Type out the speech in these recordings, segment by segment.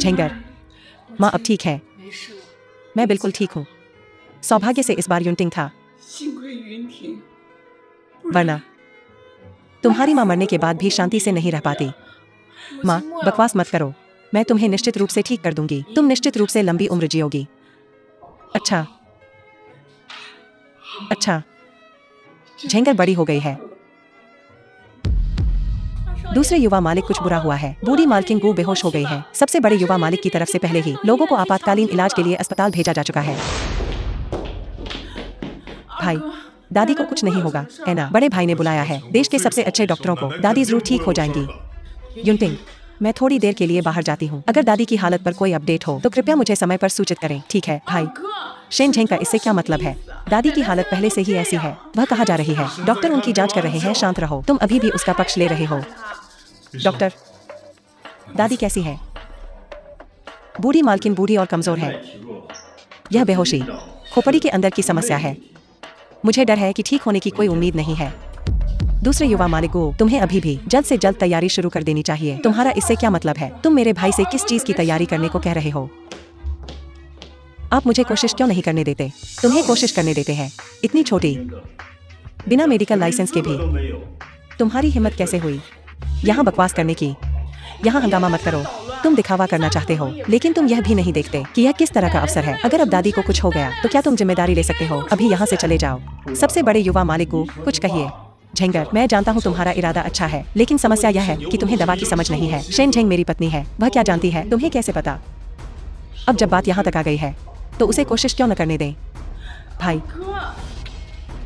झेंगर, माँ अब ठीक है। मैं बिल्कुल ठीक हूँ। सौभाग्य से इस बार यूनटिंग था, वरना तुम्हारी माँ मरने के बाद भी शांति से नहीं रह पाती। माँ, बकवास मत करो। मैं तुम्हें निश्चित रूप से ठीक कर दूंगी। तुम निश्चित रूप से लंबी उम्र जियोगी। अच्छा अच्छा। झेंगर बड़ी हो गई है। दूसरे युवा मालिक कुछ बुरा हुआ है। बूढ़ी मालकिन गू बेहोश हो गई है। सबसे बड़े युवा मालिक की तरफ से पहले ही लोगों को आपातकालीन इलाज के लिए अस्पताल भेजा जा चुका है। भाई, दादी को कुछ नहीं होगा, है ना? बड़े भाई ने बुलाया है देश के सबसे अच्छे डॉक्टरों को। दादी जरूर ठीक हो जाएंगी। यूनटिंग, मैं थोड़ी देर के लिए बाहर जाती हूँ। अगर दादी की हालत पर कोई अपडेट हो तो कृपया मुझे समय पर सूचित करें। ठीक है भाई। शेन झेंग का इससे क्या मतलब है? दादी की हालत पहले से ही ऐसी है। वह कहाँ जा रही है? डॉक्टर उनकी जांच कर रहे हैं। शांत रहो। तुम अभी भी उसका पक्ष ले रहे हो। डॉक्टर, दादी कैसी है? बूढ़ी मालकिन बूढ़ी और कमजोर है। यह बेहोशी खोपड़ी के अंदर की समस्या है। मुझे डर है कि ठीक होने की कोई उम्मीद नहीं है। दूसरे युवा मालिक को तुम्हें अभी भी जल्द से जल्द तैयारी शुरू कर देनी चाहिए। तुम्हारा इससे क्या मतलब है? तुम मेरे भाई से किस चीज की तैयारी करने को कह रहे हो? आप मुझे कोशिश क्यों नहीं करने देते? तुम्हें कोशिश करने देते हैं, इतनी छोटी, बिना मेडिकल लाइसेंस के भी। तुम्हारी हिम्मत कैसे हुई यहाँ बकवास करने की? यहाँ हंगामा मत करो। तुम दिखावा करना चाहते हो, लेकिन तुम यह भी नहीं देखते कि यह किस तरह का अवसर है। अगर अब दादी को कुछ हो गया तो क्या तुम जिम्मेदारी ले सकते हो? अभी यहाँ से चले जाओ। सबसे बड़े युवा मालिक को कुछ कहिए। झेंगर, मैं जानता हूँ तुम्हारा इरादा अच्छा है, लेकिन समस्या यह है कि तुम्हें दवा की समझ नहीं है। शेन झेंग मेरी पत्नी है। वह क्या जानती है? तुम्हें कैसे पता? अब जब बात यहाँ तक आ गई है तो उसे कोशिश क्यों न करने दें? भाई,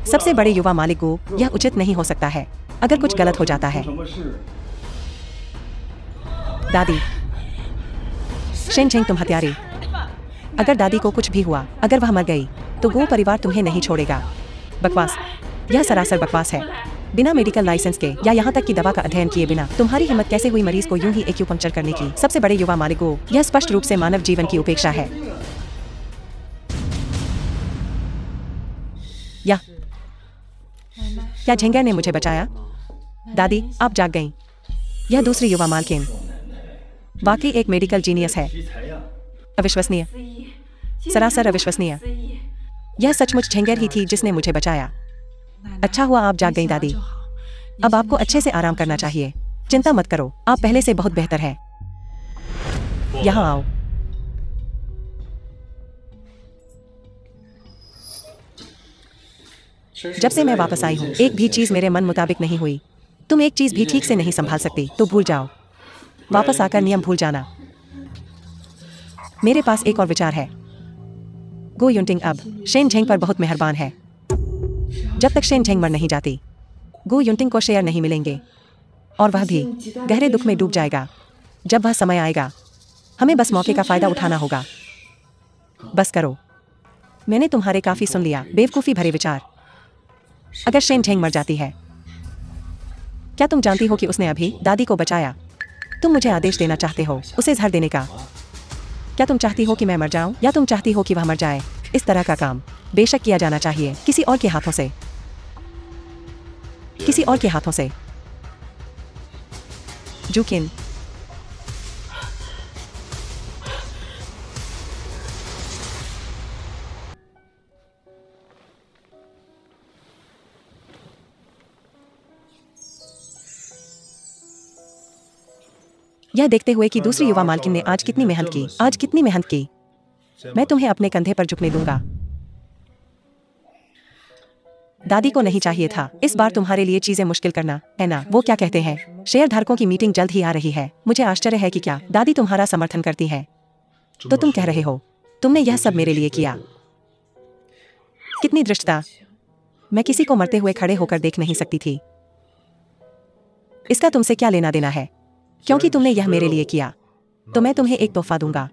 सबसे बड़े युवा मालिक को यह उचित नहीं हो सकता है अगर कुछ गलत हो जाता है। दादी, शेन झेंग तुम हत्यारे। अगर दादी को कुछ भी हुआ, अगर वह मर गई तो गो परिवार तुम्हें नहीं छोड़ेगा। बकवास, यह सरासर बकवास है। बिना मेडिकल लाइसेंस के या यहाँ तक कि दवा का अध्ययन किए बिना तुम्हारी हिम्मत कैसे हुई मरीज को यूं ही एक्यूपंक्चर करने की? सबसे बड़े युवा मालिक को यह स्पष्ट रूप से मानव जीवन की उपेक्षा है। या क्या झेंगर ने मुझे बचाया? दादी, आप जाग गईं। यह दूसरी युवा मालकिन वाकई एक मेडिकल जीनियस है। अविश्वसनीय, सरासर अविश्वसनीय। यह सचमुच झेंगर ही थी जिसने मुझे बचाया। अच्छा हुआ आप जाग गईं दादी। अब आपको अच्छे से आराम करना चाहिए। चिंता मत करो, आप पहले से बहुत बेहतर हैं। यहाँ आओ। जब से मैं वापस आई हूँ एक भी चीज मेरे मन मुताबिक नहीं हुई। तुम एक चीज भी ठीक से नहीं संभाल सकती तो भूल जाओ। वापस आकर नियम भूल जाना। मेरे पास एक और विचार है। गो यूनटिंग अब शेन झेंग पर बहुत मेहरबान है। जब तक शेन झेंग मर नहीं जाती गो यूनटिंग को शेयर नहीं मिलेंगे, और वह भी गहरे दुख में डूब जाएगा। जब वह समय आएगा हमें बस मौके का फायदा उठाना होगा। बस करो। मैंने तुम्हारे काफी सुन लिया बेवकूफ़ी भरे विचार। अगर शेन झेंग मर जाती है, क्या तुम जानती हो कि उसने अभी दादी को बचाया? तुम मुझे आदेश देना चाहते हो उसे जहर देने का? क्या तुम चाहती हो कि मैं मर जाऊं या तुम चाहती हो कि वह मर जाए? इस तरह का काम बेशक किया जाना चाहिए, किसी और के हाथों से। किसी और के हाथों से। जूकिन, यह देखते हुए कि दूसरी युवा मालकिन ने आज कितनी मेहनत की, मैं तुम्हें अपने कंधे पर झुकने दूंगा। दादी को नहीं चाहिए था इस बार तुम्हारे लिए चीजें मुश्किल करना, है ना? वो क्या कहते हैं, शेयर धारकों की मीटिंग जल्द ही आ रही है। मुझे आश्चर्य है कि क्या दादी तुम्हारा समर्थन करती है? तो तुम कह रहे हो तुमने यह सब मेरे लिए किया? कितनी धृष्टता! मैं किसी को मरते हुए खड़े होकर देख नहीं सकती थी। इसका तुमसे क्या लेना देना है? क्योंकि तुमने यह मेरे लिए किया तो मैं तुम्हें एक तोहफा दूंगा।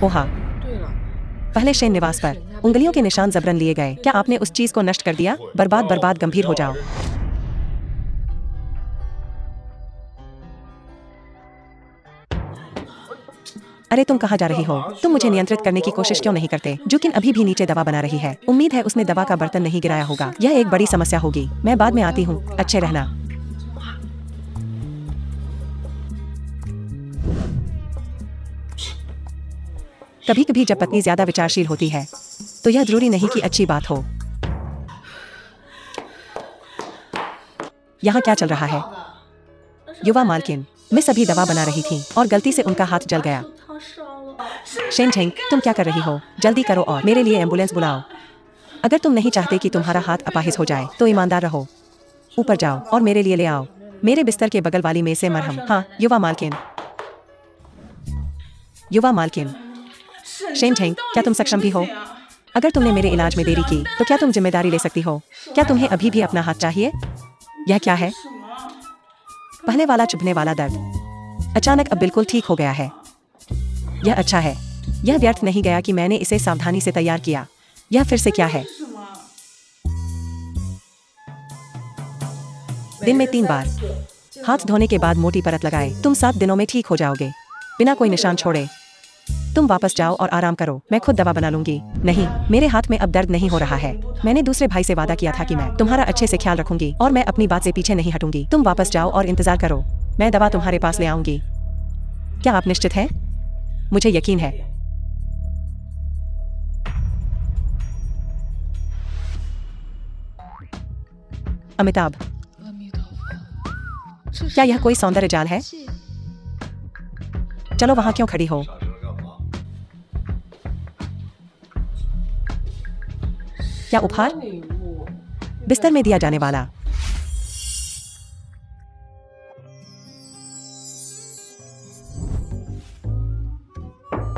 ओहा, पहले शेन निवास पर उंगलियों के निशान जबरन लिए गए। क्या आपने उस चीज को नष्ट कर दिया? बर्बाद, गंभीर हो जाओ। अरे तुम कहाँ जा रही हो? तुम मुझे नियंत्रित करने की कोशिश क्यों नहीं करते? जूकिन अभी भी नीचे दवा बना रही है। उम्मीद है उसने दवा का बर्तन नहीं गिराया होगा। यह एक बड़ी समस्या होगी। मैं बाद में आती हूँ, अच्छे रहना। कभी कभी जब पत्नी ज्यादा विचारशील होती है तो यह जरूरी नहीं कि अच्छी बात हो। यहाँ क्या चल रहा है? युवा मालकिन, मिस अभी दवा बना रही थी और गलती से उनका हाथ जल गया। शेन झेंग, तुम क्या कर रही हो? जल्दी करो और मेरे लिए एम्बुलेंस बुलाओ। अगर तुम नहीं चाहते कि तुम्हारा हाथ अपाहिज हो जाए तो ईमानदार रहो। ऊपर जाओ और मेरे लिए ले आओ मेरे बिस्तर के बगल वाली में से मरहम। हाँ युवा मालकिन। युवा मालकिन, शेन झेंग, क्या तुम सक्षम भी हो? अगर तुमने मेरे इलाज में देरी की तो क्या तुम जिम्मेदारी ले सकती हो? क्या तुम्हें अभी भी अपना हाथ चाहिए? यह क्या है? पहले वाला चुभने वाला दर्द अचानक अब बिल्कुल ठीक हो गया है। यह अच्छा है। यह व्यर्थ नहीं गया कि मैंने इसे सावधानी से तैयार किया। यह फिर से क्या है? दिन में 3 बार हाथ धोने के बाद मोटी परत लगाए। तुम 7 दिनों में ठीक हो जाओगे बिना कोई निशान छोड़े। तुम वापस जाओ और आराम करो। मैं खुद दवा बना लूंगी। नहीं, मेरे हाथ में अब दर्द नहीं हो रहा है। मैंने दूसरे भाई से वादा किया था कि मैं तुम्हारा अच्छे से ख्याल रखूंगी और मैं अपनी बात से पीछे नहीं हटूंगी। तुम वापस जाओ और इंतजार करो। मैं दवा तुम्हारे पास ले आऊंगी। क्या आप निश्चित हैं? मुझे यकीन है। अमिताभ, क्या यह कोई सौंदर्य जाल है? चलो वहां क्यों खड़ी हो? क्या उपहार? बिस्तर में दिया जाने वाला।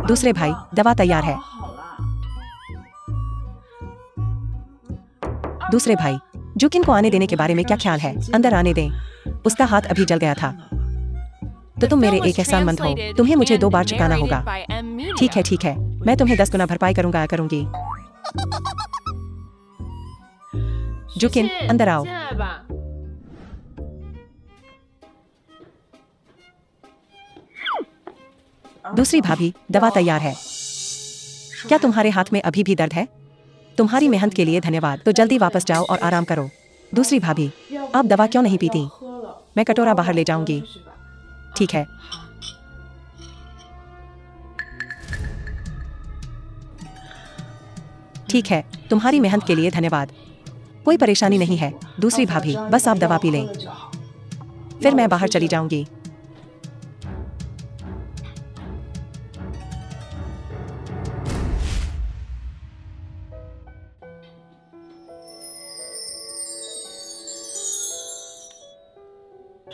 दूसरे भाई, दवा तैयार है। दूसरे भाई, जुकिन को आने देने के बारे में क्या ख्याल है? अंदर आने दें। उसका हाथ अभी जल गया था। तो तुम मेरे एक एहसानमंद हो। तुम्हें मुझे 2 बार चुकाना होगा। ठीक है। मैं तुम्हें 10 गुना भरपाई करूंगी। जुकिन, अंदर आओ। दूसरी भाभी, दवा तैयार है। क्या तुम्हारे हाथ में अभी भी दर्द है? तुम्हारी मेहनत के लिए धन्यवाद। तो जल्दी वापस जाओ और आराम करो। दूसरी भाभी, आप दवा क्यों नहीं पीती? मैं कटोरा बाहर ले जाऊंगी। ठीक है। ठीक है, तुम्हारी मेहनत के लिए धन्यवाद। कोई परेशानी नहीं है। दूसरी भाभी, बस आप दवा पी लें, फिर मैं बाहर चली जाऊंगी।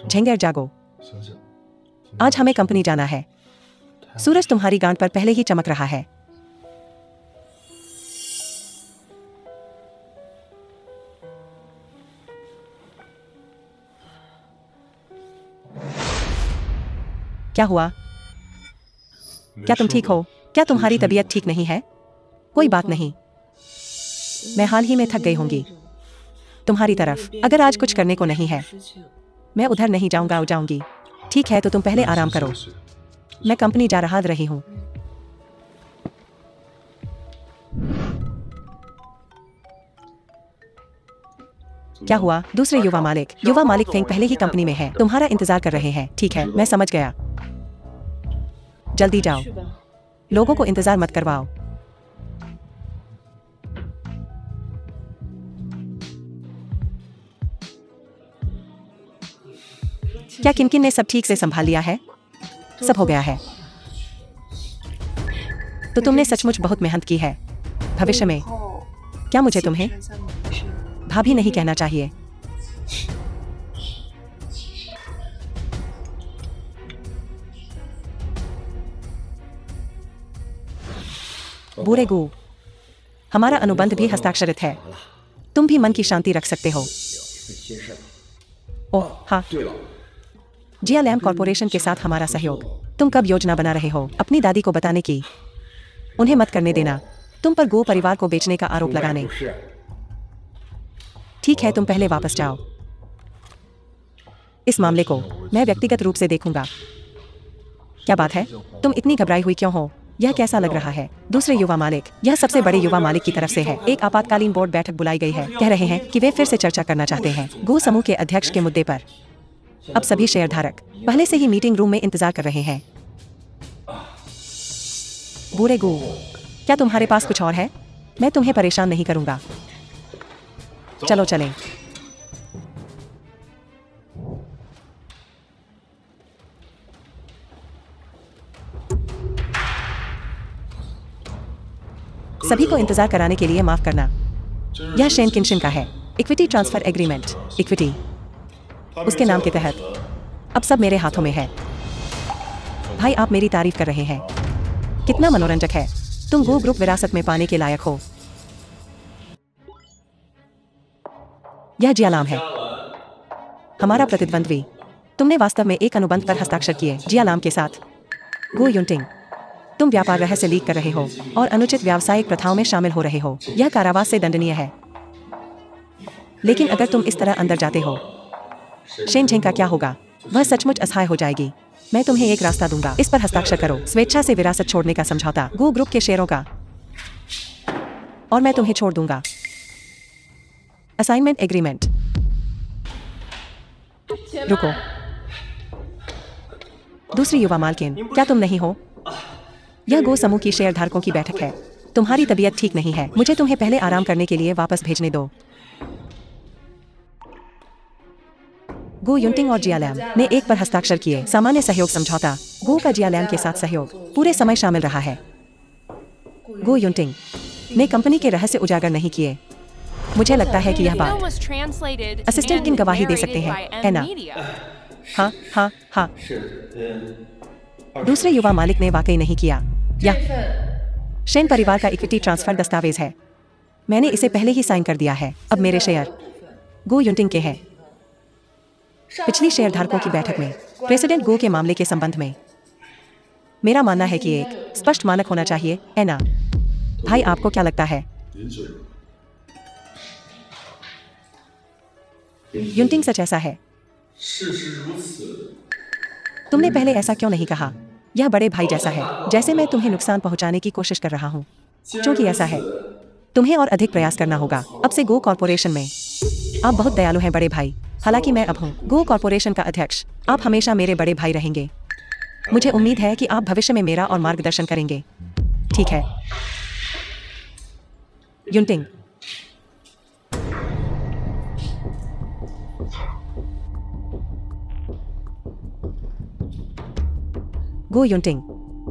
झेंगर, जागो। आज हमें कंपनी जाना है। सूरज तुम्हारी गांठ पर पहले ही चमक रहा है। क्या हुआ? क्या तुम ठीक हो? क्या तुम्हारी तबीयत ठीक नहीं है? कोई बात नहीं, मैं हाल ही में थक गई होंगी तुम्हारी तरफ। अगर आज कुछ करने को नहीं है, मैं उधर नहीं जाऊंगी। ठीक है, तो तुम पहले आराम करो। मैं कंपनी जा रही हूँ। क्या हुआ? दूसरे युवा मालिक फेंग पहले ही कंपनी में है, तुम्हारा इंतजार कर रहे हैं। ठीक है, मैं समझ गया। जल्दी जाओ, लोगों को इंतजार मत करवाओ। क्या किनकिन ने सब ठीक से संभाल लिया है? सब हो गया है। तो तुमने सचमुच बहुत मेहनत की है। भविष्य में क्या मुझे तुम्हें भाभी नहीं कहना चाहिए? बुरेगू, हमारा अनुबंध भी हस्ताक्षरित है। तुम भी मन की शांति रख सकते हो। ओह हाँ, जिया लैम्प कॉर्पोरेशन के साथ हमारा सहयोग। तुम कब योजना बना रहे हो अपनी दादी को बताने की? उन्हें मत करने देना तुम पर गो परिवार को बेचने का आरोप लगाने। ठीक है, तुम पहले वापस जाओ। इस मामले को मैं व्यक्तिगत रूप से देखूंगा। क्या बात है? तुम इतनी घबराई हुई क्यों हो? यह कैसा लग रहा है? दूसरे युवा मालिक, यह सबसे बड़े युवा मालिक की तरफ से है। एक आपातकालीन बोर्ड बैठक बुलाई गई है। कह रहे हैं कि वे फिर से चर्चा करना चाहते हैं गो समूह के अध्यक्ष के मुद्दे पर। अब सभी शेयरधारक पहले से ही मीटिंग रूम में इंतजार कर रहे हैं। बूढ़े गू, क्या तुम्हारे पास कुछ और है? मैं तुम्हें परेशान नहीं करूंगा। चलो चलें। सभी को इंतजार कराने के लिए माफ करना। यह शेन किन्शन का है। Equity transfer agreement, equity. उसके नाम के तहत अब सब मेरे हाथों में है। भाई, आप मेरी तारीफ कर रहे हैं। कितना मनोरंजक है। तुम गो ग्रुप विरासत में पाने के लायक हो। यह जियालाम है, हमारा प्रतिद्वंद्वी। तुमने वास्तव में एक अनुबंध पर हस्ताक्षर किए जियालाम के साथ। गो युनटिंग, तुम व्यापार रहस्य लीक कर रहे हो और अनुचित व्यावसायिक प्रथाओं में शामिल हो रहे हो। यह कारावास से दंडनीय है। लेकिन अगर तुम इस तरह अंदर जाते हो, शेन झेंग का क्या होगा? वह सचमुच असहाय हो जाएगी। मैं तुम्हें एक रास्ता दूंगा। इस पर हस्ताक्षर करो। स्वेच्छा से विरासत छोड़ने का समझौता, गो ग्रुप के शेयरों का, और मैं तुम्हें छोड़ दूंगा। Assignment agreement. रुको, दूसरी युवा मालकिन, क्या तुम नहीं हो? यह गो समूह की शेयरधारकों की बैठक है। तुम्हारी तबीयत ठीक नहीं है। मुझे तुम्हें पहले आराम करने के लिए वापस भेजने दो। गो युनटिंग और जियालैम ने एक पर हस्ताक्षर किए। सामान्य सहयोग समझौता। गो का जियालैम के साथ सहयोग पूरे समय शामिल रहा है। गो युनटिंग ने कंपनी के रहस्य उजागर नहीं किए। मुझे लगता है कि यह बात असिस्टेंट किन गवाही दे सकते हैं, एना? हाँ हाँ हाँ। दूसरे युवा मालिक ने वाकई नहीं किया। यह शेन परिवार का इक्विटी ट्रांसफर दस्तावेज है। मैंने इसे पहले ही साइन कर दिया है। अब मेरे शेयर गो युनटिंग के हैं। पिछली शेयरधारकों की बैठक में प्रेसिडेंट गो के मामले के संबंध में मेरा मानना है कि एक स्पष्ट मानक होना चाहिए, एना। भाई, आपको क्या लगता है? युनटिंग सच ऐसा है। तुमने पहले ऐसा क्यों नहीं कहा? यह बड़े भाई जैसा है, जैसे मैं तुम्हें नुकसान पहुंचाने की कोशिश कर रहा हूं। क्योंकि ऐसा है, तुम्हें और अधिक प्रयास करना होगा। अब से गो कॉर्पोरेशन में आप बहुत दयालु हैं बड़े भाई। हालांकि मैं अब हूं गो कॉर्पोरेशन का अध्यक्ष। आप हमेशा मेरे बड़े भाई रहेंगे। मुझे उम्मीद है कि आप भविष्य में मेरा और मार्गदर्शन करेंगे। ठीक है, युनटिंग। गो युनटिंग,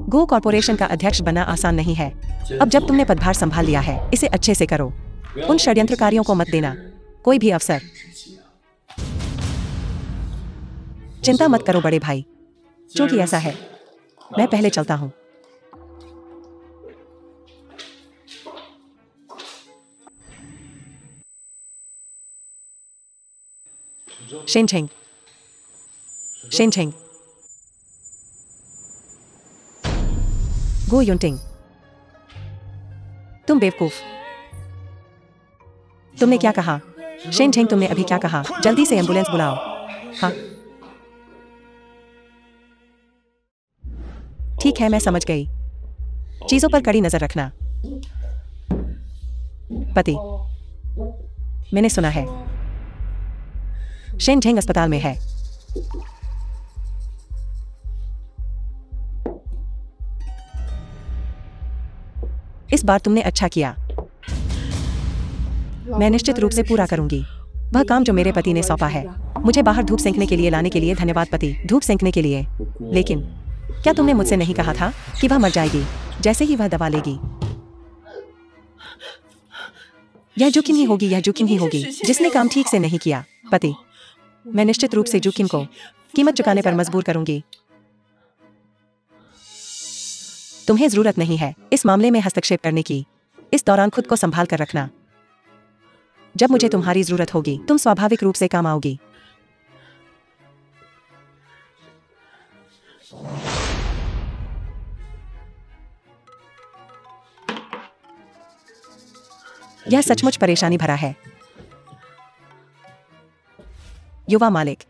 गो कॉर्पोरेशन का अध्यक्ष बनना आसान नहीं है। अब जब तुमने पदभार संभाल लिया है, इसे अच्छे से करो। उन षड्यंत्रकारियों को मत देना कोई भी अवसर। चिंता मत करो बड़े भाई, क्योंकि ऐसा है। मैं पहले चलता हूं। Shen Zheng, Shen Zheng. Guo Yunting, तुम बेवकूफ। तुमने क्या कहा? शेन झेंग, तुमने अभी क्या कहा? जल्दी से एम्बुलेंस बुलाओ। हाँ, ठीक है, मैं समझ गई। चीजों पर कड़ी नजर रखना। पति, मैंने सुना है शेन झेंग अस्पताल में है। इस बार तुमने अच्छा किया। मैं निश्चित रूप से पूरा करूंगी वह काम जो मेरे पति ने सौंपा है। मुझे बाहर धूप सेंकने के लिए लाने के लिए धन्यवाद पति। धूप सेंकने के लिए। लेकिन क्या तुमने मुझसे नहीं कहा था कि वह मर जाएगी जैसे ही वह दवा लेगी? यह जुकिम ही होगी, यह जुकिम ही होगी जिसने काम ठीक से नहीं किया। पति, मैं निश्चित रूप से जुकिम को कीमत चुकाने पर मजबूर करूंगी। तुम्हें जरूरत नहीं है इस मामले में हस्तक्षेप करने की। इस दौरान खुद को संभाल कर रखना। जब मुझे तुम्हारी जरूरत होगी, तुम स्वाभाविक रूप से काम आओगी। यह सचमुच परेशानी भरा है। युवा मालिक,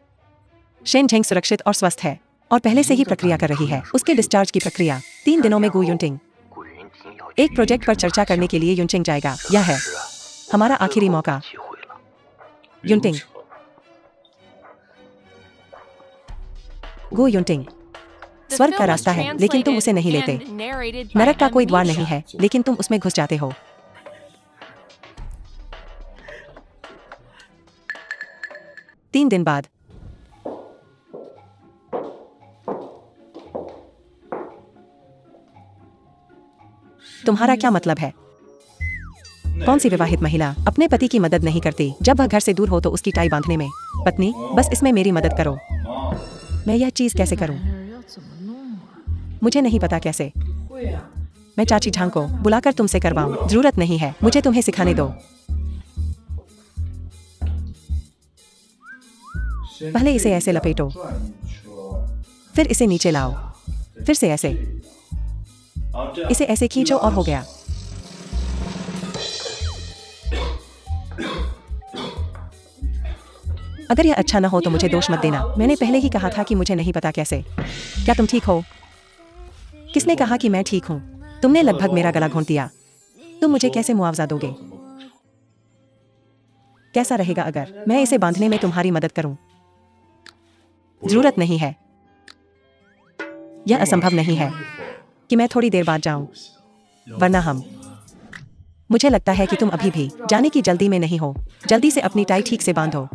शेन झेंग सुरक्षित और स्वस्थ है और पहले से ही प्रक्रिया कर रही है। उसके डिस्चार्ज की प्रक्रिया 3 दिनों में गो युनटिंग एक प्रोजेक्ट पर चर्चा करने के लिए युनटिंग जाएगा। यह है हमारा आखिरी मौका। युनटिंग, गो युनटिंग, स्वर्ग का रास्ता है, लेकिन तुम उसे नहीं लेते। नरक का कोई द्वार नहीं है, लेकिन तुम उसमें घुस जाते हो। तीन दिन बाद तुम्हारा क्या मतलब है? कौन सी विवाहित महिला अपने पति की मदद नहीं करती जब वह घर से दूर हो तो उसकी टाई बांधने में? पत्नी, बस इसमें मेरी मदद करो। मैं यह चीज कैसे करूं? मुझे नहीं पता कैसे। मैं चाची झांग को बुलाकर तुमसे करवाऊं। जरूरत नहीं है, मुझे तुम्हें सिखाने दो। पहले इसे ऐसे लपेटो, फिर इसे नीचे लाओ, फिर से ऐसे, इसे ऐसे खींचो और हो गया। अगर यह अच्छा ना हो तो मुझे दोष मत देना। मैंने पहले ही कहा था कि मुझे नहीं पता कैसे। क्या तुम ठीक हो? किसने कहा कि मैं ठीक हूं? तुमने लगभग मेरा गला घोंट दिया। तुम मुझे कैसे मुआवजा दोगे? कैसा रहेगा अगर मैं इसे बांधने में तुम्हारी मदद करूं? जरूरत नहीं है। यह असंभव नहीं है कि मैं थोड़ी देर बाद जाऊं, वरना मुझे लगता है कि तुम अभी भी जाने की जल्दी में नहीं हो। जल्दी से अपनी टाई ठीक से बांधो।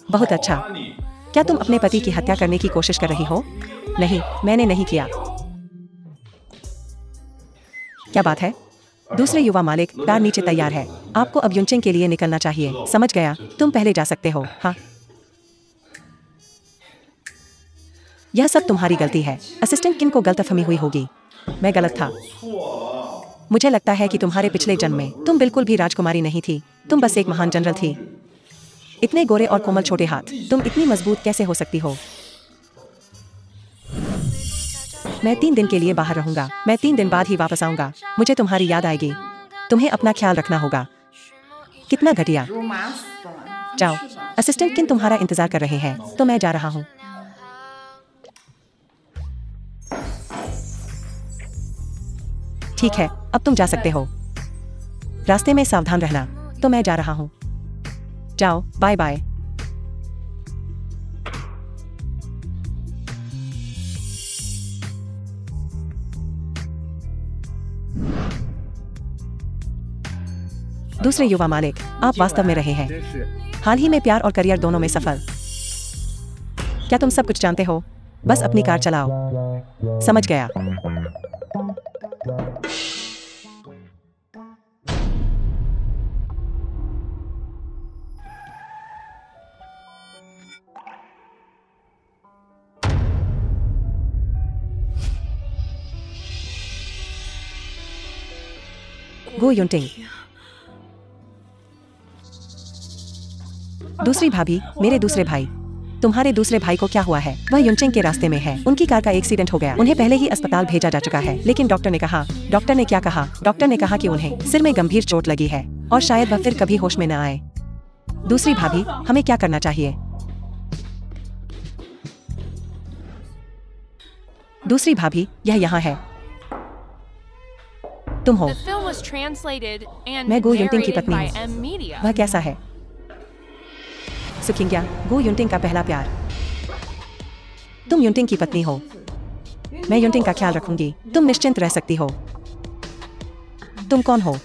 बहुत अच्छा। क्या तुम अपने पति की हत्या करने की कोशिश कर रही हो? नहीं, मैंने नहीं किया। क्या बात है? दूसरे युवा मालिक, कार नीचे तैयार है। आपको अब युनचिंग के लिए निकलना चाहिए। समझ गया, तुम पहले जा सकते हो। हाँ, यह सब तुम्हारी गलती है। असिस्टेंट किन को गलतफहमी हुई होगी। मैं गलत था। मुझे लगता है कि तुम्हारे पिछले जन्म में तुम बिल्कुल भी राजकुमारी नहीं थी। तुम बस एक महान जनरल थी। इतने गोरे और कोमल छोटे हाथ, तुम इतनी मजबूत कैसे हो सकती हो? मैं 3 दिन के लिए बाहर रहूंगा। मैं 3 दिन बाद ही वापस आऊंगा। मुझे तुम्हारी याद आएगी। तुम्हें अपना ख्याल रखना होगा। कितना घटिया। जाओ, असिस्टेंट किन तुम्हारा इंतजार कर रहे हैं, तो मैं जा रहा हूं। ठीक है, अब तुम जा सकते हो। रास्ते में सावधान रहना। तो मैं जा रहा हूं। जाओ, बाय बाय। दूसरे युवा मालिक, आप वास्तव में रहे हैं। हाल ही में प्यार और करियर दोनों में सफल। क्या तुम सब कुछ जानते हो? बस अपनी कार चलाओ। समझ गया। गो युनटिंग। दूसरी भाभी, मेरे दूसरे भाई। तुम्हारे दूसरे भाई को क्या हुआ है? वह युनचिंग के रास्ते में है। उनकी कार का एक्सीडेंट हो गया। उन्हें पहले ही अस्पताल भेजा जा चुका है, लेकिन डॉक्टर ने क्या कहा? डॉक्टर ने कहा कि उन्हें सिर में गंभीर चोट लगी है और शायद वह फिर कभी होश में न आए। दूसरी भाभी, हमें क्या करना चाहिए? दूसरी भाभी, यह यहाँ है। तुम हो। मैं गो युनटिंग की पत्नी हूँ। वह कैसा है? सुखिंग्या, गो युनटिंग का पहला प्यार। तुम युनटिंग की पत्नी हो। मैं युनटिंग का ख्याल रखूंगी। तुम निश्चिंत रह सकती हो। तुम कौन हो?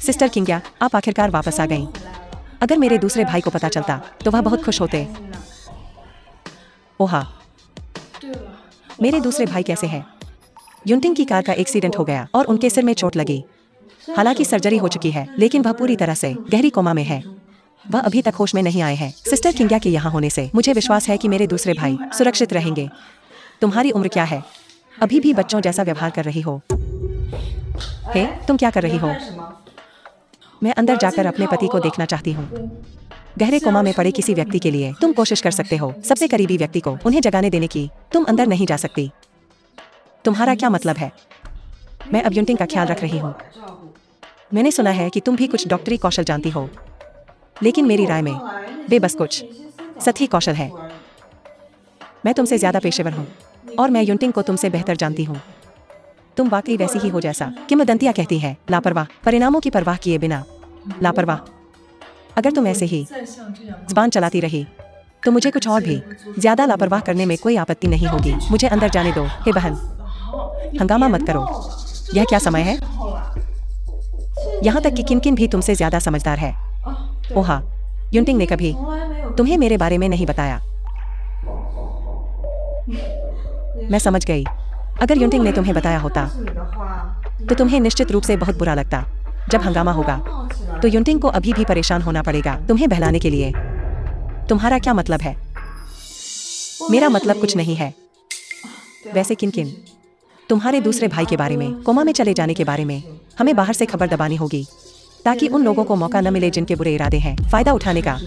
सिस्टर किंग्या, आप आखिरकार वापस आ गईं। अगर मेरे दूसरे भाई को पता चलता तो वह बहुत खुश होते। ओहा, मेरे दूसरे भाई कैसे हैं? युनटिंग की कार का एक्सीडेंट हो गया और उनके सिर में चोट लगी। हालांकि सर्जरी हो चुकी है, लेकिन वह पूरी तरह से गहरी कोमा में है। वह अभी तक होश में नहीं आए हैं। सिस्टर किंग्या के यहाँ होने से मुझे विश्वास है कि मेरे दूसरे भाई सुरक्षित रहेंगे। तुम्हारी उम्र क्या है? अभी भी बच्चों जैसा व्यवहार कर रही हो। हे, तुम क्या कर रही हो? मैं अंदर जाकर अपने पति को देखना चाहती हूँ। गहरे कोमा में पड़े किसी व्यक्ति के लिए तुम कोशिश कर सकते हो, सबसे करीबी व्यक्ति को उन्हें जगाने देने की। तुम अंदर नहीं जा सकती। तुम्हारा क्या मतलब है? मैं अब युनटिंग का ख्याल रख रही हूँ। मैंने सुना है कि तुम भी कुछ डॉक्टरी कौशल जानती हो, लेकिन मेरी राय में वे बस कुछ सतही कौशल है। मैं तुमसे ज्यादा पेशेवर हूँ और मैं युनटिंग को तुमसे बेहतर जानती हूँ। तुम वाकई वैसी ही हो जैसा किंवदंतियां कहती हैं, लापरवाह, परिणामों की परवाह किए बिना। लापरवाह। अगर तुम ऐसे ही जुबान चलाती रही तो मुझे कुछ और भी ज्यादा लापरवाह करने में कोई आपत्ति नहीं होगी। मुझे अंदर जाने दो। हे बहन, हंगामा मत करो। यह क्या समय है? यहाँ तक कि किनकिन भी तुमसे ज्यादा समझदार है। ओहा, युनटिंग ने कभी तुम्हें मेरे बारे में नहीं बताया। मैं समझ गई। अगर युनटिंग ने तुम्हें बताया होता तो तुम्हें निश्चित रूप से बहुत बुरा लगता। जब हंगामा होगा तो युनटिंग को अभी भी परेशान होना पड़ेगा तुम्हें बहलाने के लिए। तुम्हारा क्या मतलब है? मेरा मतलब कुछ नहीं है। वैसे किन-किन? तुम्हारे दूसरे भाई के बारे में, कोमा में चले जाने के बारे में। हमें बाहर से खबर दबानी होगी ताकि उन लोगों को मौका न मिले जिनके बुरे इरादे हैं फायदा उठाने का।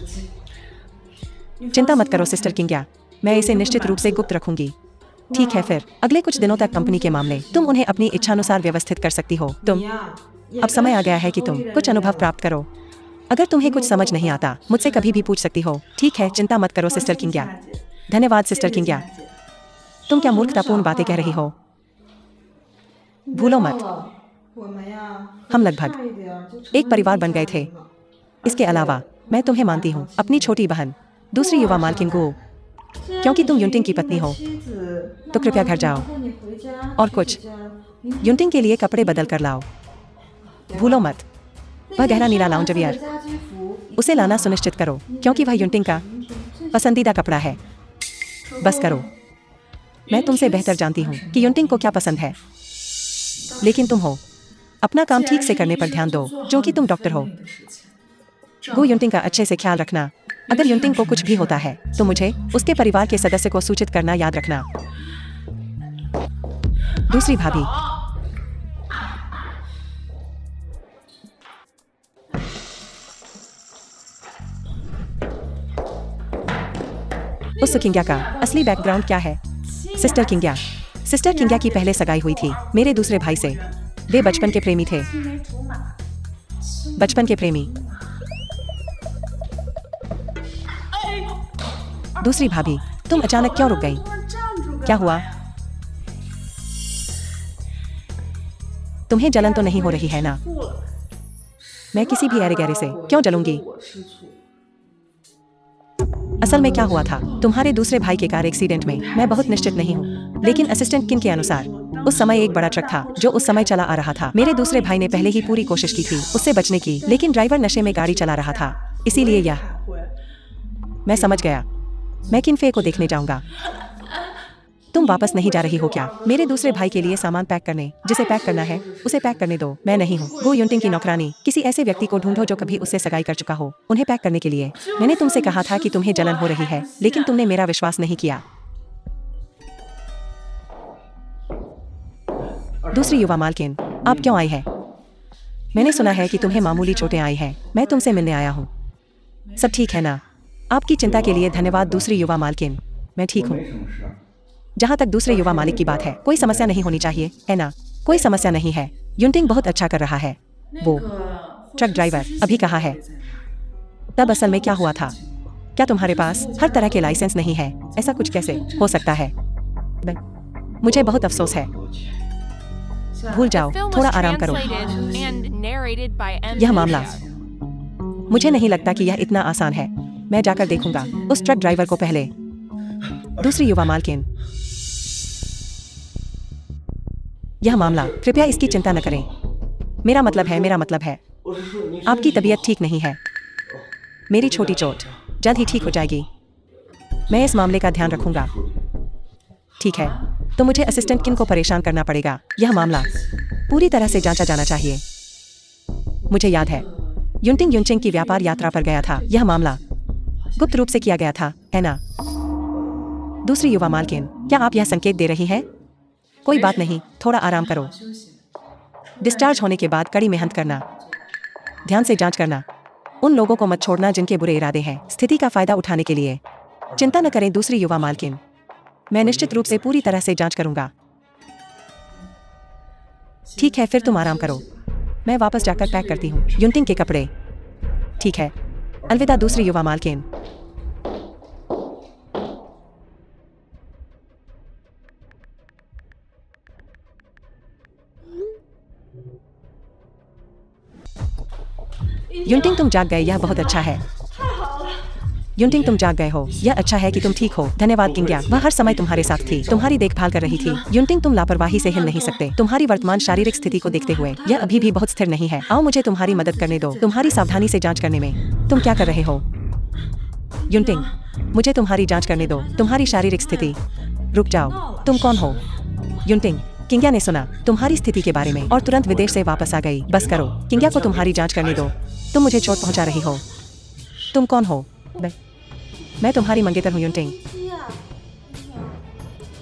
चिंता मत करो सिस्टर किंग्या, मैं इसे निश्चित रूप से गुप्त रखूंगी। ठीक है, फिर अगले कुछ दिनों तक कंपनी के मामले तुम उन्हें अपनी इच्छानुसार व्यवस्थित कर सकती हो। अब समय आ गया है कि तुम कुछ अनुभव प्राप्त करो। अगर तुम्हें कुछ समझ नहीं आता मुझसे कभी भी पूछ सकती हो। ठीक है, चिंता मत करो सिस्टर किंग्या। धन्यवाद सिस्टर किंग्या। तुम क्या मूर्खतापूर्ण बातें कह रही हो? भूलो मत, हम लगभग एक परिवार बन गए थे। इसके अलावा मैं तुम्हें मानती हूँ, अपनी छोटी बहन, दूसरी युवा मालकिन गो। क्योंकि तुम युनटिंग की पत्नी हो तो कृपया घर जाओ और कुछ युनटिंग के लिए कपड़े बदल कर लाओ। भूलो मत, वह गहरा नीला लाउंजवियर, उसे लाना सुनिश्चित करो क्योंकि वह युनटिंग का पसंदीदा कपड़ा है। बस करो। मैं तुमसे बेहतर जानती हूँ कि युनटिंग को क्या पसंद है, लेकिन तुम हो। अपना काम ठीक से करने पर ध्यान दो, जो कि तुम डॉक्टर हो। गो युनटिंग का अच्छे से ख्याल रखना। अगर युनटिंग को कुछ भी होता है तो मुझे उसके परिवार के सदस्य को सूचित करना याद रखना। दूसरी भाभी, उस किंग्या का असली बैकग्राउंड क्या है? सिस्टर किंग्या। सिस्टर किंग्या की पहले सगाई हुई थी मेरे दूसरे भाई से। वे बचपन के प्रेमी थे। बचपन के प्रेमी। दूसरी भाभी, तुम अचानक क्यों रुक गई? क्या हुआ? तुम्हें जलन तो नहीं हो रही है ना? मैं किसी भी ऐरे गहरे से क्यों जलूंगी? असल में क्या हुआ था तुम्हारे दूसरे भाई के कार एक्सीडेंट में? मैं बहुत निश्चित नहीं हूँ, लेकिन असिस्टेंट किन के अनुसार उस समय एक बड़ा ट्रक था जो उस समय चला आ रहा था। मेरे दूसरे भाई ने पहले ही पूरी कोशिश की थी उससे बचने की, लेकिन ड्राइवर नशे में गाड़ी चला रहा था, इसीलिए यह। मैं समझ गया। मैं किनफे को देखने जाऊंगा। तुम वापस नहीं जा रही हो क्या? मेरे दूसरे भाई के लिए सामान पैक करने, जिसे पैक करना है उसे पैक करने दो। मैं नहीं हूँ। गो युनटिंग की नौकरानी, किसी ऐसे व्यक्ति को ढूंढो जो कभी उससे सगाई कर चुका हो, उन्हें पैक करने के लिए। मैंने तुमसे कहा था कि तुम्हें जलन हो रही है, लेकिन तुमने मेरा विश्वास नहीं किया। दूसरी युवा मालकिन, आप क्यों आई है? मैंने सुना है कि तुम्हें मामूली चोटें आई हैं। मैं तुमसे मिलने आया हूँ। सब ठीक है ना? आपकी चिंता के लिए धन्यवाद दूसरी युवा मालकिन। मैं ठीक हूँ। जहाँ तक दूसरे युवा मालिक की बात है, कोई समस्या नहीं होनी चाहिए, है ना? कोई समस्या नहीं है। युनटिंग बहुत अच्छा कर रहा है। वो ट्रक ड्राइवर अभी कहाँ है? तब असल में क्या हुआ था? क्या तुम्हारे पास हर तरह के लाइसेंस नहीं है? ऐसा कुछ कैसे हो सकता है? मुझे बहुत अफसोस है। भूल जाओ, थोड़ा आराम करो। यह मामला, मुझे नहीं लगता कि यह इतना आसान है। मैं जाकर देखूंगा उस ट्रक ड्राइवर को पहले। दूसरी युवा मालकिन, यह मामला, कृपया इसकी चिंता न करें। मेरा मतलब है आपकी तबीयत ठीक नहीं है। मेरी छोटी चोट जल्द ही ठीक हो जाएगी। मैं इस मामले का ध्यान रखूंगा। ठीक है, तो मुझे असिस्टेंट किन को परेशान करना पड़ेगा। यह मामला पूरी तरह से जांचा जाना चाहिए। मुझे याद है युनटिंग युनचेंग की व्यापार यात्रा पर गया था। यह मामला गुप्त रूप से किया गया था, है ना? दूसरी युवा मालकिन, क्या आप यह संकेत दे रही हैं? कोई बात नहीं, थोड़ा आराम करो। डिस्चार्ज होने के बाद कड़ी मेहनत करना, ध्यान से जांच करना, उन लोगों को मत छोड़ना जिनके बुरे इरादे हैं, स्थिति का फायदा उठाने के लिए। चिंता न करें दूसरी युवा मालकिन, मैं निश्चित रूप से पूरी तरह से जांच करूंगा। ठीक है, फिर तुम आराम करो। मैं वापस जाकर पैक करती हूँ युनटिंग के कपड़े। ठीक है, अलविदा दूसरी युवा मालकिन। युनटिंग तुम जाग गए, यह बहुत अच्छा है। युनटिंग तुम जाग गए हो, यह अच्छा है कि तुम ठीक हो। धन्यवाद किंग्या, वह हर समय तुम्हारे साथ थी, तुम्हारी देखभाल कर रही थी। युनटिंग तुम लापरवाही से हिल नहीं सकते। तुम्हारी वर्तमान शारीरिक स्थिति को देखते हुए यह अभी भी बहुत स्थिर नहीं है। आओ मुझे तुम्हारी मदद करने दो, तुम्हारी सावधानी से जांच करने में। तुम क्या कर रहे हो? युनटिंग, मुझे तुम्हारी जांच करने दो, तुम्हारी शारीरिक स्थिति। रुक जाओ, तुम कौन हो? युनटिंग, किंग्या ने सुना तुम्हारी स्थिति के बारे में और तुरंत विदेश से वापस आ गई। बस करो, किंग्या को तुम्हारी जांच करने दो। तुम मुझे चोट पहुंचा रही हो। तुम कौन हो? मैं तुम्हारी मंगेतर हूँ युनटिंग।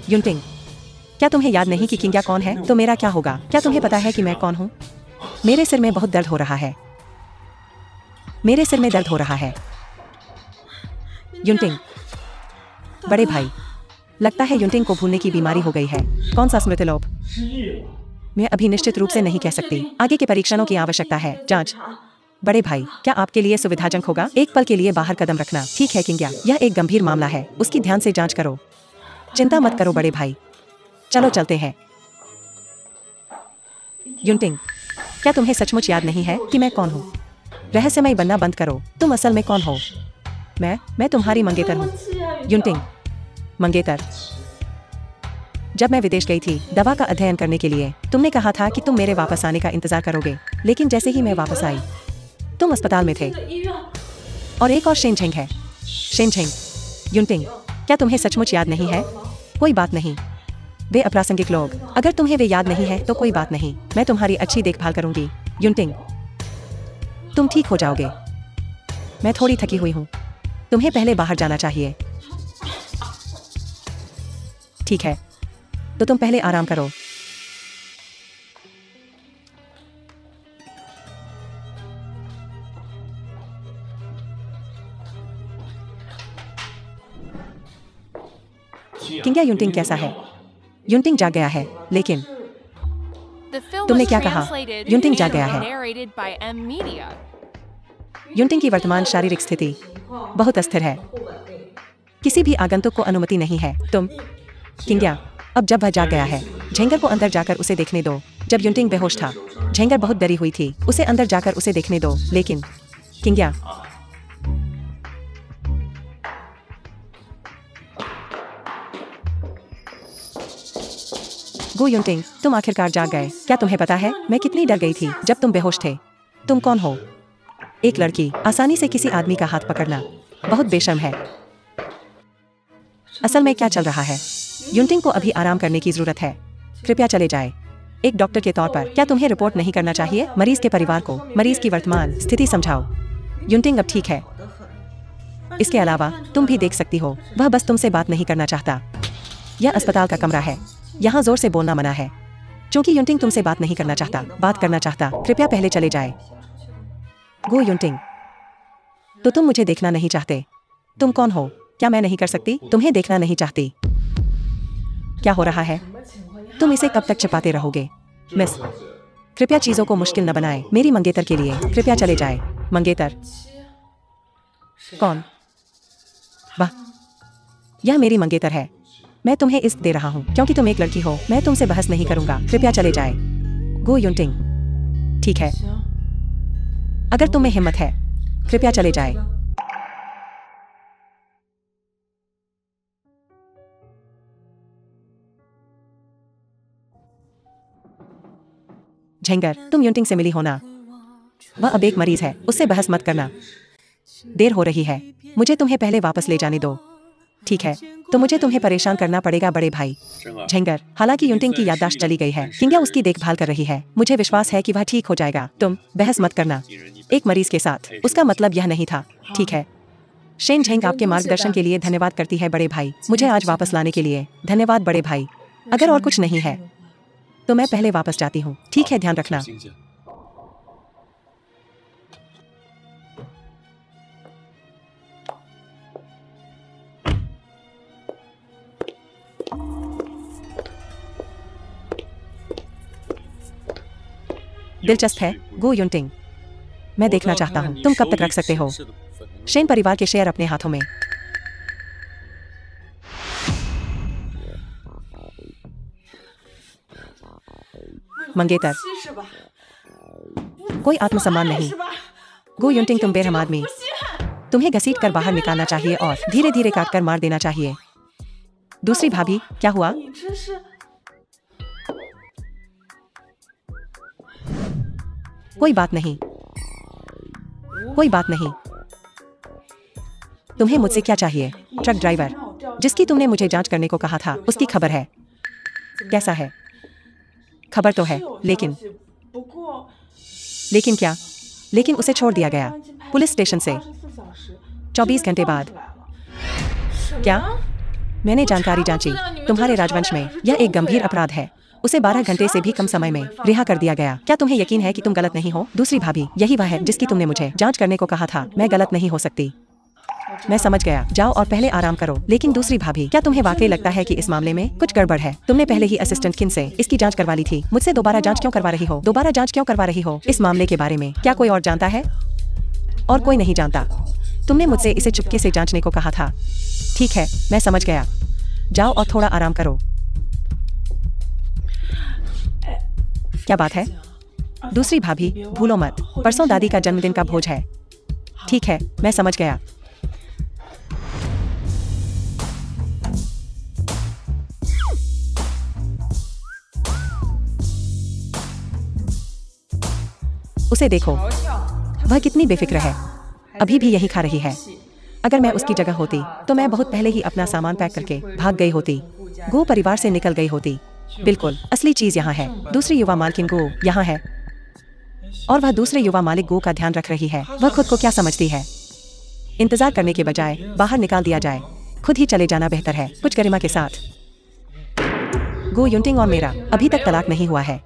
युनटिंग, क्या तुम्हें याद नहीं कि किंग्या कौन है? तो मेरा क्या होगा? क्या तुम्हें पता है कि मैं कौन हूँ? मेरे सिर में बहुत दर्द हो रहा है। मेरे सिर में दर्द हो रहा है। युनटिंग, बड़े भाई, लगता है युनटिंग को भूलने की बीमारी हो गई है। कौन सा स्मृतिलोप? मैं अभी निश्चित रूप से नहीं कह सकती। आगे के परीक्षणों की आवश्यकता है। जांच। बड़े भाई, क्या आपके लिए सुविधाजनक होगा एक पल के लिए बाहर कदम रखना? ठीक है किंग्या, यह एक गंभीर मामला है, उसकी ध्यान से जांच करो। चिंता मत करो बड़े भाई, चलो चलते हैं। युनटिंग, क्या तुम्हें सचमुच याद नहीं है कि मैं कौन हूँ? रहस्यमय बनना बंद करो। तुम असल में कौन हो? मैं तुम्हारी मंगेतर हूँ। युनटिंग, मंगेतर। जब मैं विदेश गई थी दवा का अध्ययन करने के लिए, तुमने कहा था कि तुम मेरे वापस आने का इंतजार करोगे, लेकिन जैसे ही मैं वापस आई तुम अस्पताल में थे। और एक और शेनझेंग है। शेनझेंग। युनटिंग, क्या तुम्हें सचमुच याद नहीं है? कोई बात नहीं, वे अप्रासंगिक लोग। अगर तुम्हें वे याद नहीं है तो कोई बात नहीं, मैं तुम्हारी अच्छी देखभाल करूंगी। युनटिंग, तुम ठीक हो जाओगे। मैं थोड़ी थकी हुई हूँ, तुम्हें पहले बाहर जाना चाहिए। ठीक है, तो तुम पहले आराम करो। किंग्या, युनटिंग कैसा है? युनटिंग जाग गया है, लेकिन तुमने क्या कहा? युनटिंग जाग गया है। युनटिंग की वर्तमान शारीरिक स्थिति बहुत अस्थिर है, किसी भी आगंतुक को अनुमति नहीं है। तुम किंग्या, अब जब वह जाग गया है, झेंगर को अंदर जाकर उसे देखने दो। जब युनटिंग बेहोश था, झेंगर बहुत डरी हुई थी। उसे अंदर जाकर उसे देखने दो। लेकिन किंग्या, गो युनटिंग, तुम आखिरकार जाग गए। क्या तुम्हें पता है मैं कितनी डर गई थी जब तुम बेहोश थे? तुम कौन हो? एक लड़की आसानी से किसी आदमी का हाथ पकड़ना बहुत बेशर्म है। असल में क्या चल रहा है? युनटिंग को अभी आराम करने की जरूरत है, कृपया चले जाए। एक डॉक्टर के तौर पर क्या तुम्हें रिपोर्ट नहीं करना चाहिए? मरीज के परिवार को मरीज की वर्तमान स्थिति समझाओ। युनटिंग अब ठीक है। इसके अलावा तुम भी देख सकती हो, वह बस तुमसे बात नहीं करना चाहता। यह अस्पताल का कमरा है, यहाँ जोर से बोलना मना है। क्योंकि युनटिंग तुमसे बात नहीं करना चाहता, बात करना चाहता, कृपया पहले चले जाए। गो युनटिंग, तो तुम मुझे देखना नहीं चाहते? तुम कौन हो? क्या मैं नहीं कर सकती? तुम्हें देखना नहीं चाहती? क्या हो रहा है? तुम इसे कब तक छिपाते रहोगे? मिस, कृपया चीजों को मुश्किल न बनाएं। मेरी मंगेतर के लिए कृपया चले जाए। मंगेतर? कौन? वाह, यह मेरी मंगेतर है। मैं तुम्हें इज्जत दे रहा हूँ क्योंकि तुम एक लड़की हो। मैं तुमसे बहस नहीं करूंगा, कृपया चले जाए। गो युनटिंग, ठीक है, अगर तुम में हिम्मत है कृपया चले जाए। झेंगर, तुम युनटिंग से मिली हो ना? वह अब एक मरीज है, उससे बहस मत करना। देर हो रही है, मुझे तुम्हें पहले वापस ले जाने दो। ठीक है, तो मुझे तुम्हें परेशान करना पड़ेगा बड़े भाई। झेंगर, हालांकि युनटिंग की याददाश्त चली गई है, किंग्या उसकी देखभाल कर रही है। मुझे विश्वास है कि वह ठीक हो जाएगा। तुम बहस मत करना एक मरीज के साथ, उसका मतलब यह नहीं था। ठीक है, शेन झेंग आपके मार्गदर्शन के लिए धन्यवाद करती है बड़े भाई। मुझे आज वापस लाने के लिए धन्यवाद बड़े भाई। अगर और कुछ नहीं है तो मैं पहले वापस जाती हूँ। ठीक है, ध्यान रखना। दिलचस्प है गो युनटिंग, मैं देखना चाहता हूँ तुम कब तक रख सकते हो शेन परिवार के शेयर अपने हाथों में। मंगेतर, कोई आत्मसम्मान नहीं, गो युनटिंग तुम बेरहम आदमी, तुम्हें घसीट कर बाहर निकालना चाहिए और धीरे धीरे काट कर मार देना चाहिए। दूसरी भाभी, क्या हुआ? कोई बात नहीं, कोई बात नहीं। तुम्हें मुझसे क्या चाहिए? ट्रक ड्राइवर जिसकी तुमने मुझे जांच करने को कहा था, उसकी खबर है? कैसा है? खबर तो है, लेकिन क्या? लेकिन उसे छोड़ दिया गया पुलिस स्टेशन से 24 घंटे बाद। क्या? मैंने जानकारी जांची, तुम्हारे राजवंश में यह एक गंभीर अपराध है। उसे 12 घंटे से भी कम समय में रिहा कर दिया गया। क्या तुम्हें यकीन है कि तुम गलत नहीं हो? दूसरी भाभी, यही वह है जिसकी तुमने मुझे जांच करने को कहा था। मैं गलत नहीं हो सकती। मैं समझ गया, जाओ और पहले आराम करो। लेकिन दूसरी भाभी, क्या तुम्हें वाकई लगता है कि इस मामले में कुछ गड़बड़ है? तुमने पहले ही असिस्टेंट किन से इसकी जांच करवा ली थी। मुझसे दोबारा जांच क्यों करवा रही हो? दोबारा जांच क्यों करवा रही हो? इस मामले के बारे में क्या कोई और जानता है? और कोई नहीं जानता। तुमने मुझसे इसे चुपके से जांचने को कहा था। ठीक है, मैं समझ गया। जाओ और थोड़ा आराम करो। क्या बात है? दूसरी भाभी, भूलो मत, परसों दादी का जन्मदिन का भोज है। ठीक है, मैं समझ गया। उसे देखो, वह कितनी बेफिक्र है, अभी भी यही खा रही है। अगर मैं उसकी जगह होती तो मैं बहुत पहले ही अपना सामान पैक करके भाग गई होती। गो परिवार से निकल गई होती। बिल्कुल, असली चीज यहाँ है। दूसरी युवा मालकिन गो यहाँ है और वह दूसरे युवा मालिक गो का ध्यान रख रही है। वह खुद को क्या समझती है? इंतजार करने के बजाय बाहर निकाल दिया जाए। खुद ही चले जाना बेहतर है, कुछ गरिमा के साथ। गो युनटिंग और मेरा अभी तक तलाक नहीं हुआ है।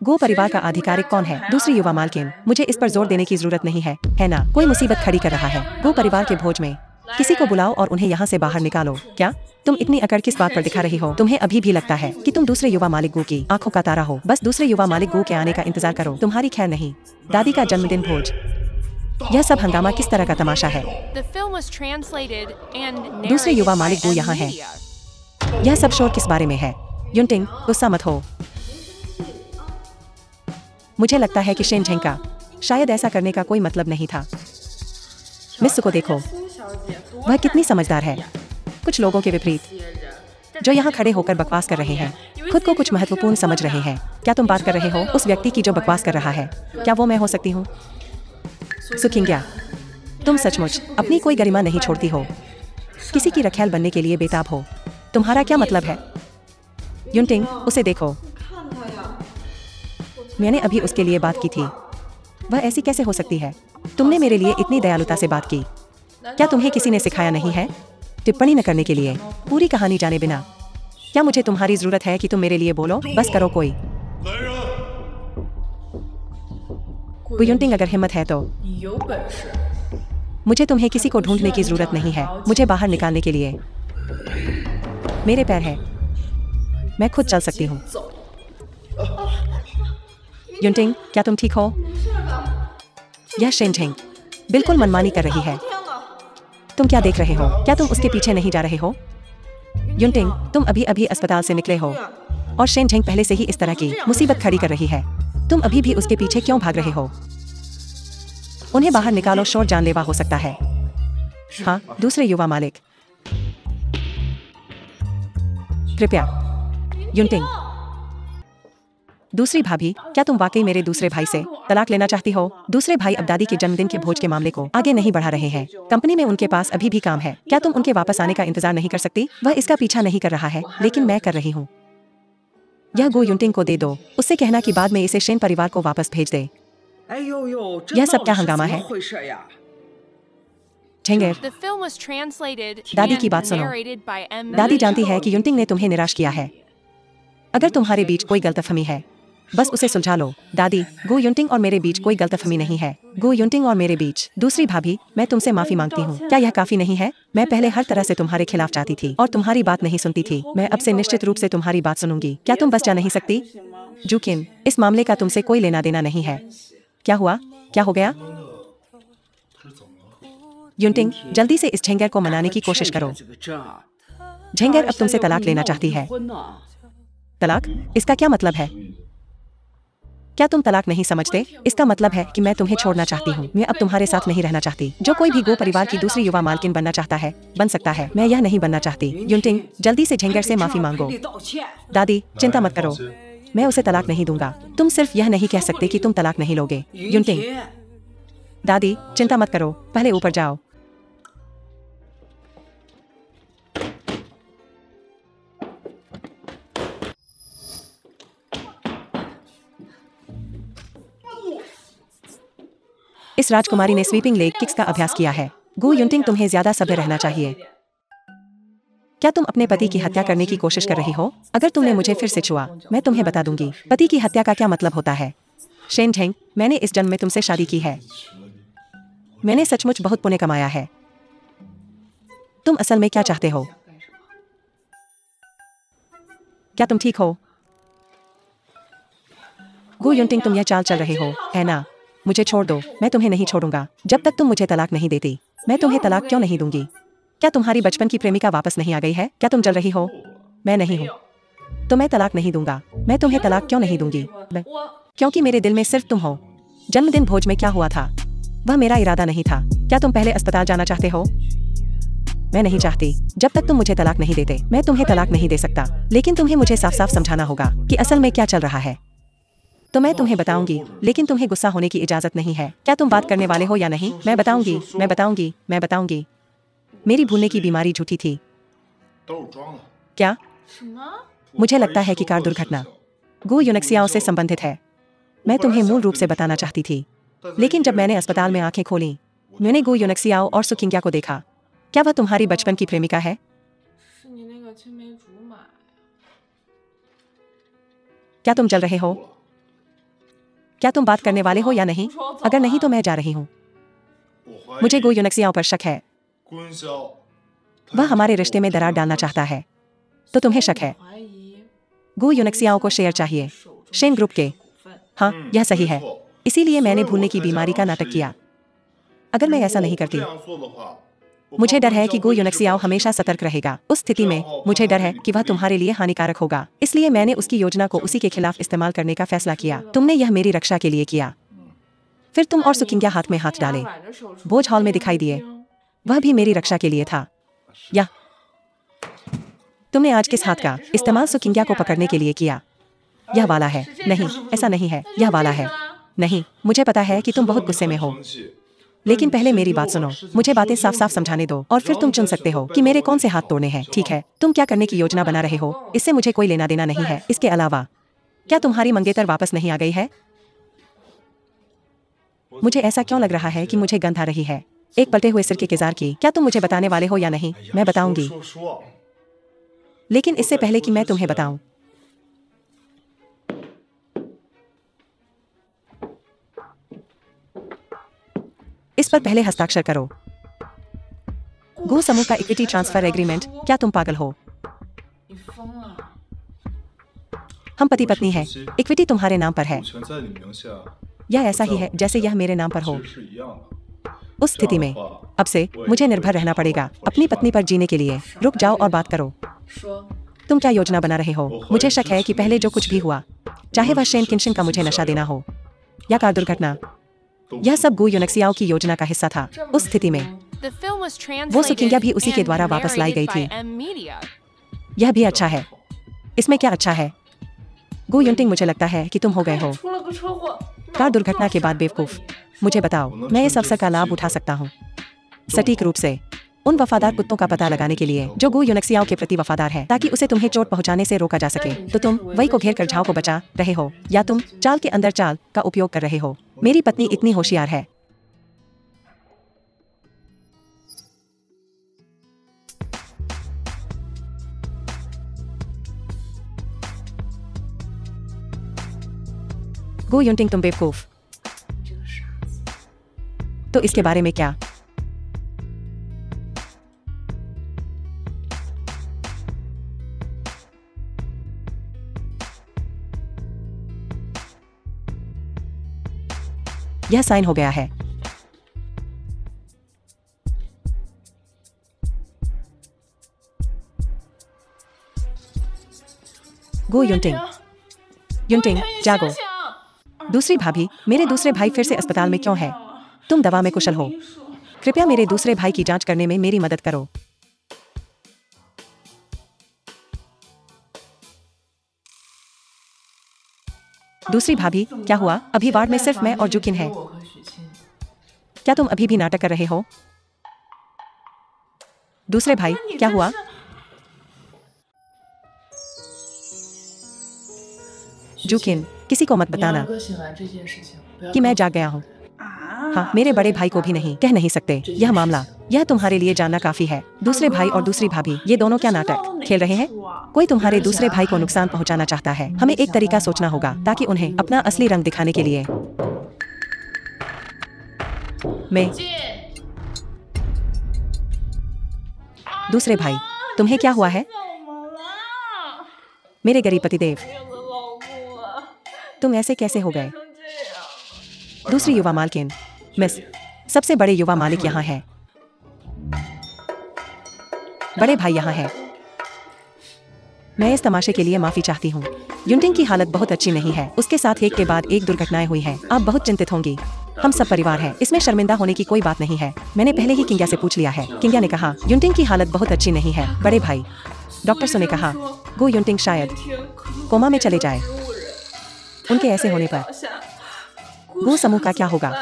गो परिवार का आधिकारिक कौन है? दूसरी युवा मालकिन। मुझे इस पर जोर देने की जरूरत नहीं है ना? कोई मुसीबत खड़ी कर रहा है। गो परिवार के भोज में किसी को बुलाओ और उन्हें यहाँ से बाहर निकालो। क्या तुम इतनी अकड़ किस बात पर दिखा रही हो? तुम्हें अभी भी लगता है कि तुम दूसरे युवा मालिक गो की आंखों का तारा हो? बस दूसरे युवा मालिक गो के आने का इंतजार करो। तुम्हारी खैर नहीं। दादी का जन्मदिन भोज, यह सब हंगामा किस तरह का तमाशा है? दूसरे युवा मालिक गो यहाँ है। यह सब शोर किस बारे में है? युनटिंग, गुस्सा मत हो। मुझे लगता है कि शेन झेंग का शायद ऐसा करने का कोई मतलब नहीं था। मिस को देखो, वह कितनी समझदार है। कुछ लोगों के विपरीत जो यहाँ खड़े होकर बकवास कर रहे हैं, खुद को कुछ महत्वपूर्ण समझ रहे हैं। क्या तुम बात कर रहे हो उस व्यक्ति की जो बकवास कर रहा है? क्या वो मैं हो सकती हूँ? सुखिंग्या, तुम सचमुच अपनी कोई गरिमा नहीं छोड़ती हो। किसी की रखैल बनने के लिए बेताब हो। तुम्हारा क्या मतलब है? युनटिंग, उसे देखो। मैंने अभी उसके लिए बात की थी। वह ऐसी कैसे हो सकती है? तुमने मेरे लिए इतनी दयालुता से बात की। क्या तुम्हें किसी ने सिखाया नहीं है टिप्पणी न करने के लिए, पूरी कहानी जाने बिना? क्या मुझे तुम्हारी जरूरत है कि तुम मेरे लिए बोलो? बस करो कोई। युनटिंग, अगर हिम्मत है तो मुझे तुम्हें किसी को ढूंढने की जरूरत नहीं है मुझे बाहर निकालने के लिए। मेरे पैर हैं, मैं खुद चल सकती हूँ। युनटिंग, क्या तुम ठीक हो? यह शेन झेंग बिल्कुल मनमानी कर रही है। तुम क्या देख रहे हो? क्या तुम उसके पीछे नहीं जा रहे हो? युनटिंग, तुम अभी अभी अस्पताल से निकले हो और शेन झेंग पहले से ही इस तरह की मुसीबत खड़ी कर रही है। तुम अभी भी उसके पीछे क्यों भाग रहे हो? उन्हें बाहर निकालो, शोर जानलेवा हो सकता है। हाँ, दूसरे युवा मालिक, कृपया। युनटिंग, दूसरी भाभी, क्या तुम वाकई मेरे दूसरे भाई से तलाक लेना चाहती हो? दूसरे भाई अब दादी के जन्मदिन के भोज के मामले को आगे नहीं बढ़ा रहे हैं। कंपनी में उनके पास अभी भी काम है। क्या तुम उनके वापस आने का इंतजार नहीं कर सकती? वह इसका पीछा नहीं कर रहा है, लेकिन मैं कर रही हूँ। यह गो युनटिंग को दे दो। उससे कहना कि बाद में इसे शेन परिवार को वापस भेज दे। यह सब क्या हंगामा है? झेंगेर, दादी की बात सुनो। दादी जानती है कि युनटिंग ने तुम्हें निराश किया है। अगर तुम्हारे बीच कोई गलतफहमी है, बस उसे सुलझा लो। दादी, गो युनटिंग और मेरे बीच कोई गलतफहमी नहीं है। गो युनटिंग और मेरे बीच। दूसरी भाभी, मैं तुमसे माफी मांगती हूँ। क्या यह काफी नहीं है? मैं पहले हर तरह से तुम्हारे खिलाफ जाती थी और तुम्हारी बात नहीं सुनती थी। मैं अब से निश्चित रूप से तुम्हारी बात सुनूंगी। क्या तुम बस जा नहीं सकती? जुकिन, इस मामले का तुमसे कोई लेना देना नहीं है। क्या हुआ? क्या हो गया? युनटिंग, जल्दी से इस झेंगर को मनाने की कोशिश करो। झेंगर अब तुमसे तलाक लेना चाहती है। तलाक? इसका क्या मतलब है? क्या तुम तलाक नहीं समझते? इसका मतलब है कि मैं तुम्हें छोड़ना चाहती हूँ। मैं अब तुम्हारे साथ नहीं रहना चाहती। जो कोई भी गो परिवार की दूसरी युवा मालकिन बनना चाहता है बन सकता है। मैं यह नहीं बनना चाहती। युनटिंग, जल्दी से झेंगर से माफी मांगो। दादी, चिंता मत करो, मैं उसे तलाक नहीं दूंगा। तुम सिर्फ यह नहीं कह सकते कि तुम तलाक नहीं लोगे। युनटिंग, दादी, चिंता मत करो, पहले ऊपर जाओ। इस राजकुमारी ने स्वीपिंग लेग किक्स का अभ्यास किया है। गु युनटिंग, तुम्हें ज्यादा सभ्य रहना चाहिए। क्या तुम अपने पति की हत्या करने की कोशिश कर रही हो? अगर तुमने मुझे फिर से छुआ, मैं तुम्हें बता दूंगी। पति की हत्या का क्या मतलब होता है? शेन झेंग, मैंने इस जन्म में तुमसे शादी की है। मैंने सचमुच बहुत पुण्य कमाया है। तुम असल में क्या चाहते हो? क्या तुम ठीक हो? गु युनटिंग, तुम यह चाल चल रहे हो, है ना? मुझे छोड़ दो, मैं तुम्हें नहीं छोड़ूंगा जब तक तुम मुझे तलाक नहीं देती। मैं तुम्हें तलाक क्यों नहीं दूंगी? क्या तुम्हारी बचपन की प्रेमिका वापस नहीं आ गई है? क्या तुम जल रही हो? मैं नहीं हूँ, तो मैं तलाक नहीं दूंगा। मैं तुम्हें तलाक क्यों नहीं दूंगी? क्योंकि मेरे दिल में सिर्फ तुम हो। जन्मदिन भोज में क्या हुआ था? वह मेरा इरादा नहीं था। क्या तुम पहले अस्पताल जाना चाहते हो? मैं नहीं चाहती। जब तक तुम मुझे तलाक नहीं देते, मैं तुम्हें तलाक नहीं दे सकता। लेकिन तुम्हें मुझे साफ साफ समझाना होगा कि असल में क्या चल रहा है। तो मैं तुम्हें बताऊंगी, लेकिन तुम्हें गुस्सा होने की इजाजत नहीं है। क्या तुम बात करने वाले हो या नहीं? मैं बताऊंगी, मैं बताऊंगी, मैं बताऊंगी। मेरी भूलने की बीमारी झूठी थी। क्या? मुझे लगता है कि कार दुर्घटना गु यूनक्सियाओ से संबंधित है। मैं तुम्हें मूल रूप से बताना चाहती थी, लेकिन जब मैंने अस्पताल में आंखें खोली, मैंने गु यूनक्सियाओ और सुकिंग्या को देखा। क्या वह तुम्हारी बचपन की प्रेमिका है? क्या तुम जल रहे हो? क्या तुम बात करने वाले हो या नहीं? अगर नहीं तो मैं जा रही हूँ। मुझे गु यूनक्सियाओ पर शक है। वह हमारे रिश्ते में दरार डालना चाहता है। तो तुम्हें शक है? गु यूनक्सियाओ को शेयर चाहिए शेन ग्रुप के। हाँ, यह सही है। इसीलिए मैंने भूलने की बीमारी का नाटक किया। अगर मैं ऐसा नहीं करती, मुझे डर है कि गु यूनक्सियाओ हमेशा सतर्क रहेगा। उस स्थिति में मुझे डर है कि वह तुम्हारे लिए हानिकारक होगा। इसलिए मैंने उसकी योजना को उसी के खिलाफ इस्तेमाल करने का फैसला किया। तुमने यह मेरी रक्षा के लिए किया। फिर तुम और सुकिंग्या हाथ में हाथ डाले, भोज हॉल में दिखाई दिए। वह भी मेरी रक्षा के लिए था। या तुमने आज किस हाथ का इस्तेमाल सुकिंग्या को पकड़ने के लिए किया? यह वाला है। नहीं, ऐसा नहीं है, यह वाला है। नहीं, मुझे पता है कि तुम बहुत गुस्से में हो, लेकिन पहले मेरी बात सुनो। मुझे बातें साफ साफ समझाने दो और फिर तुम चुन सकते हो कि मेरे कौन से हाथ तोड़ने हैं। ठीक है, तुम क्या करने की योजना बना रहे हो, इससे मुझे कोई लेना देना नहीं है। इसके अलावा, क्या तुम्हारी मंगेतर वापस नहीं आ गई है? मुझे ऐसा क्यों लग रहा है कि मुझे गंध आ रही है, एक पलटे हुए सिर के किजार की। क्या तुम मुझे बताने वाले हो या नहीं? मैं बताऊंगी, लेकिन इससे पहले कि मैं तुम्हें बताऊं, इस पर पहले हस्ताक्षर करो। गु समूह का इक्विटी ट्रांसफर एग्रीमेंट। क्या तुम पागल हो? हम पति पत्नी हैं। इक्विटी तुम्हारे नाम पर है। यह ऐसा ही है जैसे यह मेरे नाम पर हो। उस स्थिति में अब से मुझे निर्भर रहना पड़ेगा अपनी पत्नी पर जीने के लिए। रुक जाओ और बात करो। तुम क्या योजना बना रहे हो? मुझे शक है कि पहले जो कुछ भी हुआ, चाहे वह शेन किनशिन का मुझे नशा देना हो या कार दुर्घटना, यह सब गु यूनक्सियाओ की योजना का हिस्सा था। उस स्थिति में वो सुकिंग्या भी उसी के द्वारा वापस लाई गई थी। यह भी अच्छा है। इसमें क्या अच्छा है? गु युनटिंग, मुझे लगता है कि तुम हो गए हो कार दुर्घटना के बाद बेवकूफ। मुझे बताओ, मैं इस अवसर का लाभ उठा सकता हूँ सटीक रूप से उन वफादार कुत्तों का पता लगाने के लिए जो गु यूनक्सियाओ के प्रति वफादार है, ताकि उसे तुम्हें चोट पहुंचाने से रोका जा सके। तो तुम वही को घेर कर झाव को बचा रहे हो, या तुम चाल के अंदर चाल का उपयोग कर रहे हो? मेरी पत्नी इतनी होशियार है। गु युनटिंग, तुम बेवकूफ। तो इसके बारे में क्या? यह साइन हो गया है। गु युनटिंग, युनटिंग जागो। दूसरी भाभी, मेरे दूसरे भाई फिर से अस्पताल में क्यों है? तुम दवा में कुशल हो, कृपया मेरे दूसरे भाई की जांच करने में मेरी मदद करो। दूसरी भाभी, क्या हुआ? अभी वार्ड में सिर्फ मैं और जुकिन है। क्या तुम अभी भी नाटक कर रहे हो? दूसरे भाई, क्या हुआ? जुकिन, किसी को मत बताना कि मैं जाग गया हूँ। हाँ, मेरे बड़े भाई को भी नहीं कह नहीं सकते यह मामला। यह तुम्हारे लिए जानना काफी है। दूसरे भाई और दूसरी भाभी, ये दोनों क्या नाटक खेल रहे हैं? कोई तुम्हारे दूसरे भाई को नुकसान पहुंचाना चाहता है। हमें एक तरीका सोचना होगा ताकि उन्हें अपना असली रंग दिखाने के लिए। मैं दूसरे भाई, तुम्हें क्या हुआ है? मेरे गरीब पतिदेव, तुम ऐसे कैसे हो गए? दूसरी युवा मालकिन, मिस, सबसे बड़े युवा मालिक यहाँ है। बड़े भाई यहाँ है। मैं इस तमाशे के लिए माफी चाहती हूँ। युनटिंग की हालत बहुत अच्छी नहीं है। उसके साथ एक के बाद एक दुर्घटनाएं हुई हैं। आप बहुत चिंतित होंगी। हम सब परिवार हैं। इसमें शर्मिंदा होने की कोई बात नहीं है। मैंने पहले ही किंग्या से पूछ लिया है। किंग्या ने कहा युनटिंग की हालत बहुत अच्छी नहीं है। बड़े भाई, डॉक्टर सो ने कहा गो युनटिंग शायद कोमा में चले जाए। उनके ऐसे होने पर गो समूह का क्या होगा?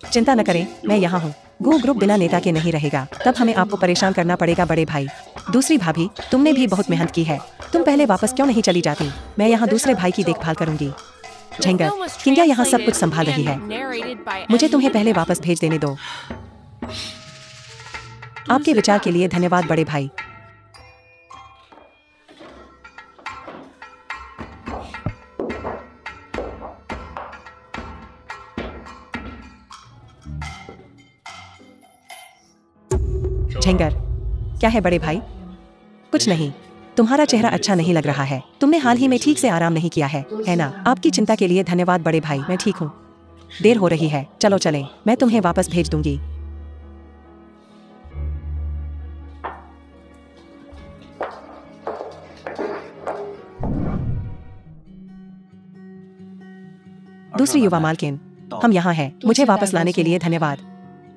चिंता न करें, मैं यहाँ हूँ। गो ग्रुप बिना नेता के नहीं रहेगा। तब हमें आपको परेशान करना पड़ेगा बड़े भाई। दूसरी भाभी, तुमने भी बहुत मेहनत की है। तुम पहले वापस क्यों नहीं चली जाती? मैं यहाँ दूसरे भाई की देखभाल करूंगी। झेंगर, किंग्या यहाँ सब कुछ संभाल रही है। मुझे तुम्हें पहले वापस भेज देने दो। आपके विचार के लिए धन्यवाद बड़े भाई। झेंगर, क्या है बड़े भाई? कुछ नहीं। तुम्हारा चेहरा अच्छा नहीं लग रहा है। तुमने हाल ही में ठीक से आराम नहीं किया है ना? आपकी चिंता के लिए धन्यवाद बड़े भाई। मैं ठीक हूँ। देर हो रही है, चलो चलें। मैं तुम्हें वापस भेज दूंगी। दूसरी युवा मालकिन, हम यहाँ हैं। मुझे वापस लाने के लिए धन्यवाद।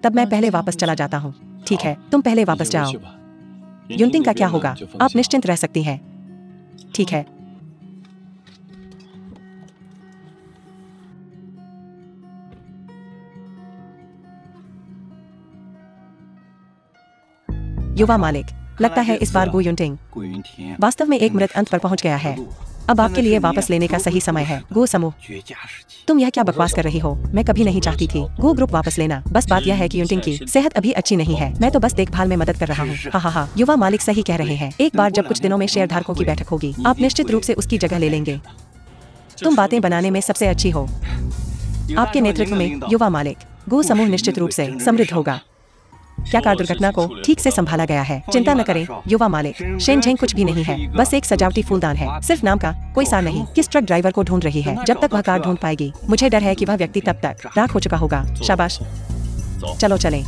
तब मैं पहले वापस चला जाता हूँ। ठीक है, तुम पहले वापस जाओ। युनटिंग का क्या होगा? आप निश्चिंत रह सकती हैं। ठीक है। युवा मालिक, लगता है इस बार गो युनटिंग वास्तव में एक मृत अंत पर पहुंच गया है। अब आपके लिए वापस लेने का सही समय है। गो समूह, तुम यह क्या बकवास कर रही हो? मैं कभी नहीं चाहती थी गो ग्रुप वापस लेना। बस बात यह है कि युनटिंग की सेहत अभी अच्छी नहीं है। मैं तो बस देखभाल में मदद कर रहा हूँ। हा, युवा मालिक सही कह रहे हैं। एक बार जब कुछ दिनों में शेयर धारकों की बैठक होगी, आप निश्चित रूप से उसकी जगह ले लेंगे। तुम बातें बनाने में सबसे अच्छी हो। आपके नेतृत्व में युवा मालिक गो समूह निश्चित रूप से समृद्ध होगा। क्या कार दुर्घटना को ठीक से संभाला गया है? चिंता न करें युवा मालिक। शेन झेंग कुछ भी नहीं है, बस एक सजावटी फूलदान है, सिर्फ नाम का, कोई सार नहीं। किस ट्रक ड्राइवर को ढूंढ रही है? जब तक वह कार ढूंढ पाएगी, मुझे डर है कि वह व्यक्ति तब तक राख हो चुका होगा। शाबाश, चलो चलें।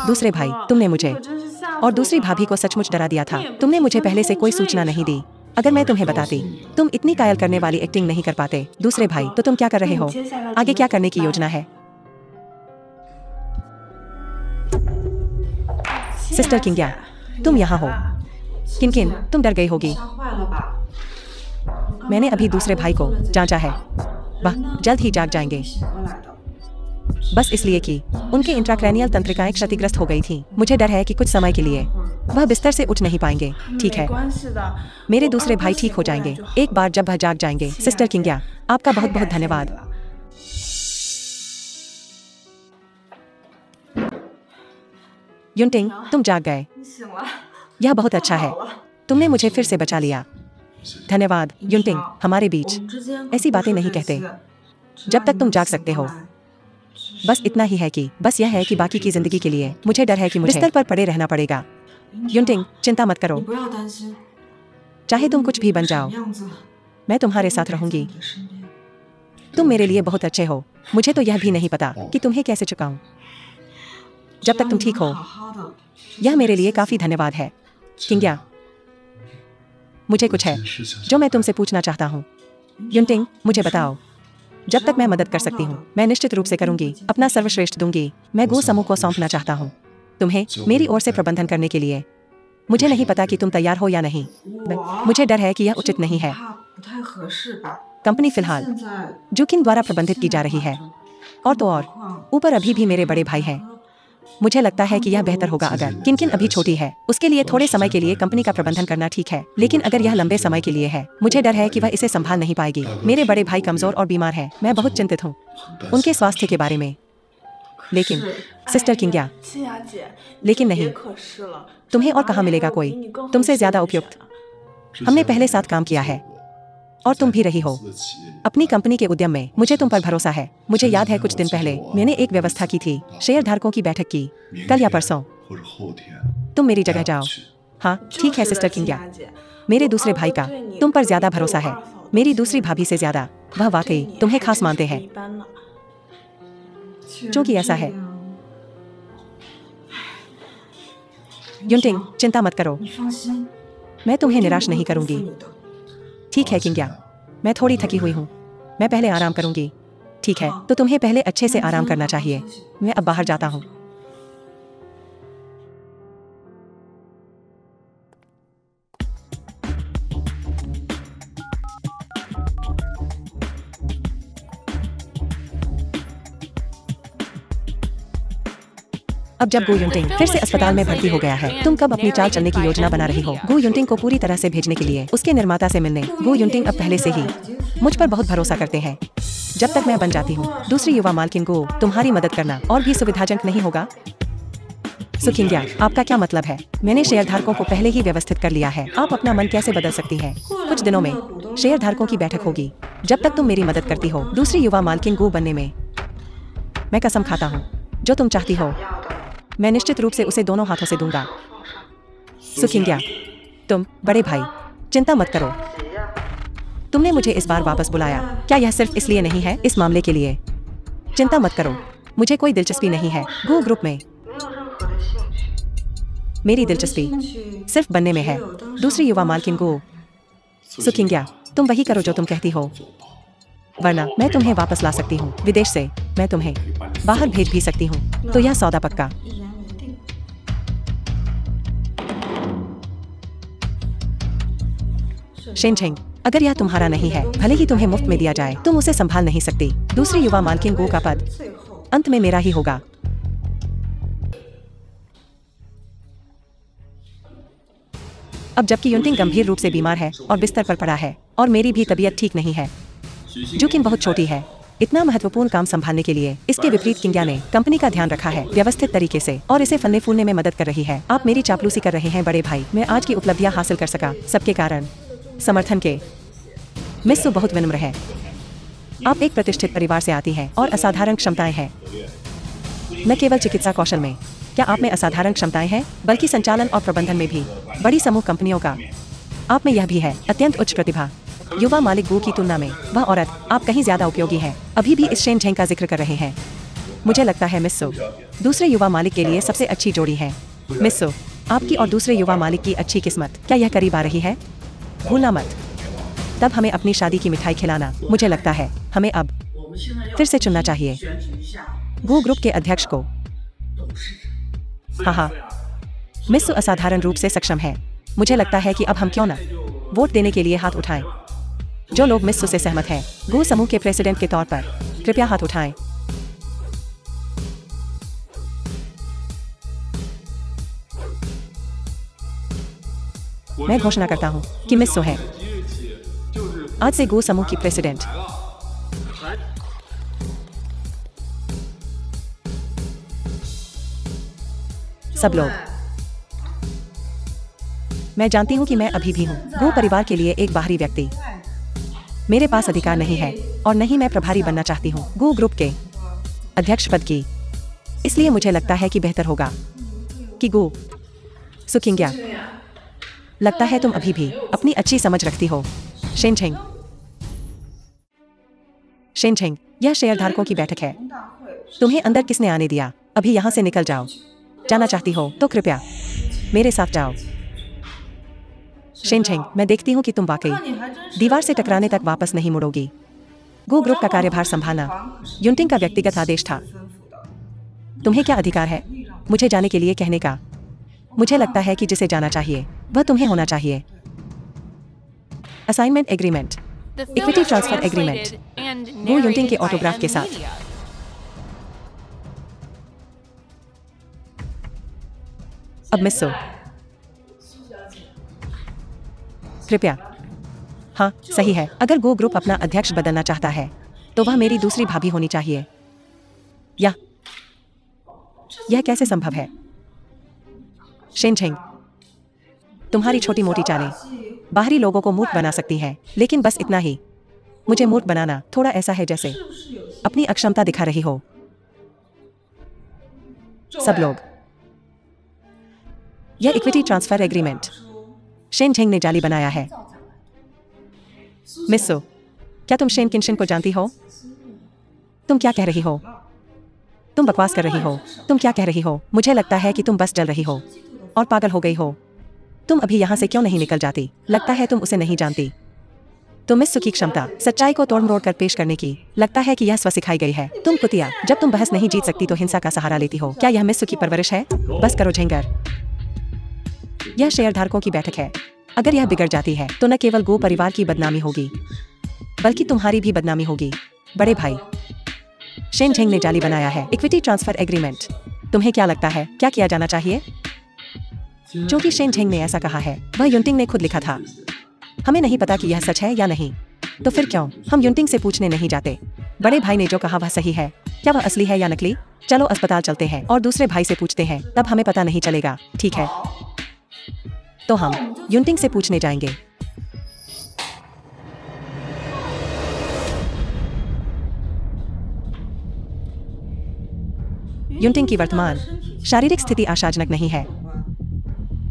दूसरे भाई, तुमने मुझे और दूसरी भाभी को सचमुच डरा दिया था। तुमने मुझे पहले से कोई सूचना नहीं दी। अगर मैं तुम्हें बताती, तुम इतनी कायल करने वाली एक्टिंग नहीं कर पाते। दूसरे भाई, तो तुम क्या कर रहे हो? आगे क्या करने की योजना है? सिस्टर किंग्या, तुम यहाँ हो। किनकिन, तुम डर गई होगी। मैंने अभी दूसरे भाई को जांचा है। वह जल्द ही जाग जाएंगे। बस इसलिए कि उनके इंट्राक्रैनियल तंत्रिकाएं क्षतिग्रस्त हो गई थीं। मुझे डर है कि कुछ समय के लिए वह बिस्तर से उठ नहीं पाएंगे। ठीक है, मेरे दूसरे भाई ठीक हो जाएंगे एक बार जब वह जाग जाएंगे। सिस्टर किंग्या, आपका बहुत बहुत धन्यवाद। युनटिंग, तुम जाग गए। यह बहुत अच्छा है। तुमने मुझे फिर से बचा लिया। धन्यवाद युनटिंग। हमारे बीच ऐसी बातें नहीं कहते जब तक तुम जाग सकते हो। बस इतना ही है कि बस यह है कि बाकी की जिंदगी के लिए मुझे डर है कि मुझे बिस्तर पर पड़े रहना पड़ेगा। युनटिंग, चिंता मत करो। चाहे तुम कुछ भी बन जाओ, मैं तुम्हारे साथ रहूंगी। तुम मेरे लिए बहुत अच्छे हो। मुझे तो यह भी नहीं पता कि तुम्हें कैसे चुकाऊं। जब तक तुम ठीक हो, यह मेरे लिए काफी धन्यवाद है। किंग्या, मुझे कुछ है जो मैं तुमसे पूछना चाहता हूँ। युनटिंग, मुझे बताओ, जब तक मैं मदद कर सकती हूँ मैं निश्चित रूप से करूंगी, अपना सर्वश्रेष्ठ दूंगी। मैं गो समूह को सौंपना चाहता हूँ तुम्हें मेरी ओर से प्रबंधन करने के लिए। मुझे नहीं पता कि तुम तैयार हो या नहीं। मुझे डर है कि यह उचित नहीं है। कंपनी फिलहाल जुकिन द्वारा प्रबंधित की जा रही है, और तो और ऊपर अभी भी मेरे बड़े भाई हैं। मुझे लगता है कि यह बेहतर होगा अगर किनकिन अभी छोटी है, उसके लिए थोड़े समय के लिए कंपनी का प्रबंधन करना ठीक है, लेकिन अगर यह लंबे समय के लिए है मुझे डर है कि वह इसे संभाल नहीं पाएगी। मेरे बड़े भाई कमजोर और बीमार हैं, मैं बहुत चिंतित हूँ उनके स्वास्थ्य के बारे में। लेकिन सिस्टर किंग्या, लेकिन नहीं, तुम्हें और कहाँ मिलेगा कोई तुमसे ज्यादा उपयुक्त। हमने पहले साथ काम किया है और तुम भी रही हो अपनी कंपनी के उद्यम में। मुझे तुम पर भरोसा है। मुझे याद है कुछ दिन पहले मैंने एक व्यवस्था की थी, शेयर धारकों की बैठक की, कल या परसों। तुम मेरी जगह जाओ। हाँ ठीक है सिस्टर किंग्या, मेरे दूसरे भाई का तुम पर ज्यादा भरोसा है, मेरी दूसरी भाभी से ज्यादा। वह वाकई तुम्हें खास मानते हैं। जो कि ऐसा है। युनटिंग, चिंता मत करो, मैं तुम्हें निराश नहीं करूंगी। ठीक है किंग्या, मैं थोड़ी थकी हुई हूँ, मैं पहले आराम करूंगी। ठीक है, तो तुम्हें पहले अच्छे से आराम करना चाहिए। मैं अब बाहर जाता हूँ। अब जब गो युनटिंग फिर से अस्पताल में भर्ती हो गया है, तुम कब अपनी चाल चलने की योजना बना रही हो गो युनटिंग को पूरी तरह से भेजने के लिए उसके निर्माता से मिलने? गो युनटिंग अब पहले से ही मुझ पर बहुत भरोसा करते हैं। जब तक मैं बन जाती हूँ दूसरी युवा मालकिन को तुम्हारी मदद करना और भी सुविधाजनक नहीं होगा? सुकिंग्या, आपका क्या मतलब है? मैंने शेयरधारकों को पहले ही व्यवस्थित कर लिया है, आप अपना मन कैसे बदल सकती हैं? कुछ दिनों में शेयरधारकों की बैठक होगी। जब तक तुम मेरी मदद करती हो दूसरी युवा मालकिन गो बनने में, मैं कसम खाता हूँ जो तुम चाहती हो मैं निश्चित रूप से उसे दोनों हाथों से दूंगा। सुकिंग्या, तुम बड़े भाई चिंता मत करो। तुमने मुझे इस बार वापस बुलाया, क्या यह सिर्फ इसलिए नहीं है इस मामले के लिए? चिंता मत करो, मुझे कोई दिलचस्पी नहीं है गो ग्रुप में। मेरी दिलचस्पी सिर्फ बनने में है दूसरी युवा मालकिन गो। सुकिंग्या, तुम वही करो जो तुम कहती हो, वरना मैं तुम्हें वापस ला सकती हूँ विदेश से। मैं तुम्हें बाहर भेज भी सकती हूँ। तो यह सौदा पक्का? शेनझेंग, अगर यह तुम्हारा नहीं है, भले ही तुम्हें मुफ्त में दिया जाए, तुम उसे संभाल नहीं सकती। दूसरी युवा मालकिन गो का पद अंत में मेरा ही होगा। अब जबकि युनटिंग गंभीर रूप से बीमार है और बिस्तर पर पड़ा है और मेरी भी तबीयत ठीक नहीं है। जुकिन बहुत छोटी है इतना महत्वपूर्ण काम संभालने के लिए। इसके विपरीत किंग्या ने कंपनी का ध्यान रखा है व्यवस्थित तरीके से और इसे फलने फूलने में मदद कर रही है। आप मेरी चापलूसी कर रहे हैं बड़े भाई। मैं आज की उपलब्धियां हासिल कर सका सबके कारण समर्थन के। मिस्सू बहुत विनम्र है। आप एक प्रतिष्ठित परिवार से आती हैं और असाधारण क्षमताएं हैं। न केवल चिकित्सा कौशल में क्या आप में असाधारण क्षमताएं हैं, बल्कि संचालन और प्रबंधन में भी। बड़ी समूह कंपनियों का आप में यह भी है अत्यंत उच्च प्रतिभा। युवा मालिक गो की तुलना में वह औरत आप कहीं ज्यादा उपयोगी है। अभी भी इस शेनझेंग का जिक्र कर रहे हैं। मुझे लगता है मिस्सू दूसरे युवा मालिक के लिए सबसे अच्छी जोड़ी है। मिस्सू, आपकी और दूसरे युवा मालिक की अच्छी किस्मत क्या यह करीब आ रही है? भूलना मत, तब हमें अपनी शादी की मिठाई खिलाना। मुझे लगता है हमें अब फिर से चुनना चाहिए गो ग्रुप के अध्यक्ष को। हाँ, मिस्सू असाधारण रूप से सक्षम है। मुझे लगता है कि अब हम क्यों न वोट देने के लिए हाथ उठाएं। जो लोग मिस्सू से सहमत हैं गो समूह के प्रेसिडेंट के तौर पर, कृपया हाथ उठाएं। मैं घोषणा करता हूं कि मिस्सू है आज से गो समूह की प्रेसिडेंट। सब लोग, मैं जानती हूँ कि मैं अभी भी हूँ गो परिवार के लिए एक बाहरी व्यक्ति। मेरे पास अधिकार नहीं है और न ही मैं प्रभारी बनना चाहती हूँ गो ग्रुप के अध्यक्ष पद की। इसलिए मुझे लगता है कि बेहतर होगा कि गो। सुकिंग्या, लगता है तुम अभी भी अपनी अच्छी समझ रखती हो। शेनझेंग, शेनझेंग, यह शेयरधारकों की बैठक है। तुम्हें अंदर किसने आने दिया? अभी यहाँ से निकल जाओ। जाना चाहती हो तो कृपया मेरे साथ जाओ। शेनझेंग, मैं देखती हूँ कि तुम वाकई दीवार से टकराने तक वापस नहीं मुड़ोगी। गो ग्रुप का कार्यभार संभालना युनटिंग का व्यक्तिगत आदेश था। तुम्हें क्या अधिकार है मुझे जाने के लिए कहने का? मुझे लगता है कि जिसे जाना चाहिए वह तुम्हें होना चाहिए। Assignment agreement, equity transfer agreement, Guo Yunting के ऑटोग्राफ के साथ। अब मिस सो, कृपया। हाँ सही है, अगर गो ग्रुप अपना अध्यक्ष बदलना चाहता है तो वह मेरी दूसरी भाभी होनी चाहिए। यह कैसे संभव है? शेनझेंग, तुम्हारी छोटी मोटी चालें बाहरी लोगों को मूर्ख बना सकती हैं, लेकिन बस इतना ही। मुझे मूर्ख बनाना थोड़ा ऐसा है जैसे अपनी अक्षमता दिखा रही हो। सब लोग, यह इक्विटी ट्रांसफर एग्रीमेंट शेनझेंग ने जाली बनाया है। मिस सो, क्या तुम शेन किनशिन को जानती हो? तुम क्या कह रही हो? तुम बकवास कर रही हो। तुम क्या कह रही हो? मुझे लगता है कि तुम बस जल रही हो और पागल हो गई हो। तुम अभी यहाँ से क्यों नहीं निकल जाती? लगता है तुम उसे नहीं जानती। तो मिस सु की क्षमता सच्चाई को तोड़ मरोड़ कर पेश करने की, लगता है कि यह स्व सिखाई गई है। तुम कुतिया, जब तुम बहस नहीं जीत सकती तो हिंसा का सहारा लेती हो। क्या यह मिस सु की परवरिश है? बस करो झेंगर। यह शेयरधारकों की बैठक है। अगर यह बिगड़ जाती है तो न केवल गो परिवार की बदनामी होगी बल्कि तुम्हारी भी बदनामी होगी। बड़े भाई, शेनझेंग ने जाली बनाया है इक्विटी ट्रांसफर एग्रीमेंट। तुम्हें क्या लगता है क्या किया जाना चाहिए? क्योंकि शेनझेंग ने ऐसा कहा है, वह युनटिंग ने खुद लिखा था। हमें नहीं पता कि यह सच है या नहीं, तो फिर क्यों हम युनटिंग से पूछने नहीं जाते? बड़े भाई ने जो कहा वह सही है। क्या वह असली है या नकली? चलो अस्पताल चलते हैं और दूसरे भाई से पूछते हैं, तब हमें पता नहीं चलेगा। ठीक है, तो हम युनटिंग से पूछने जाएंगे। युनटिंग की वर्तमान शारीरिक स्थिति आशाजनक नहीं है।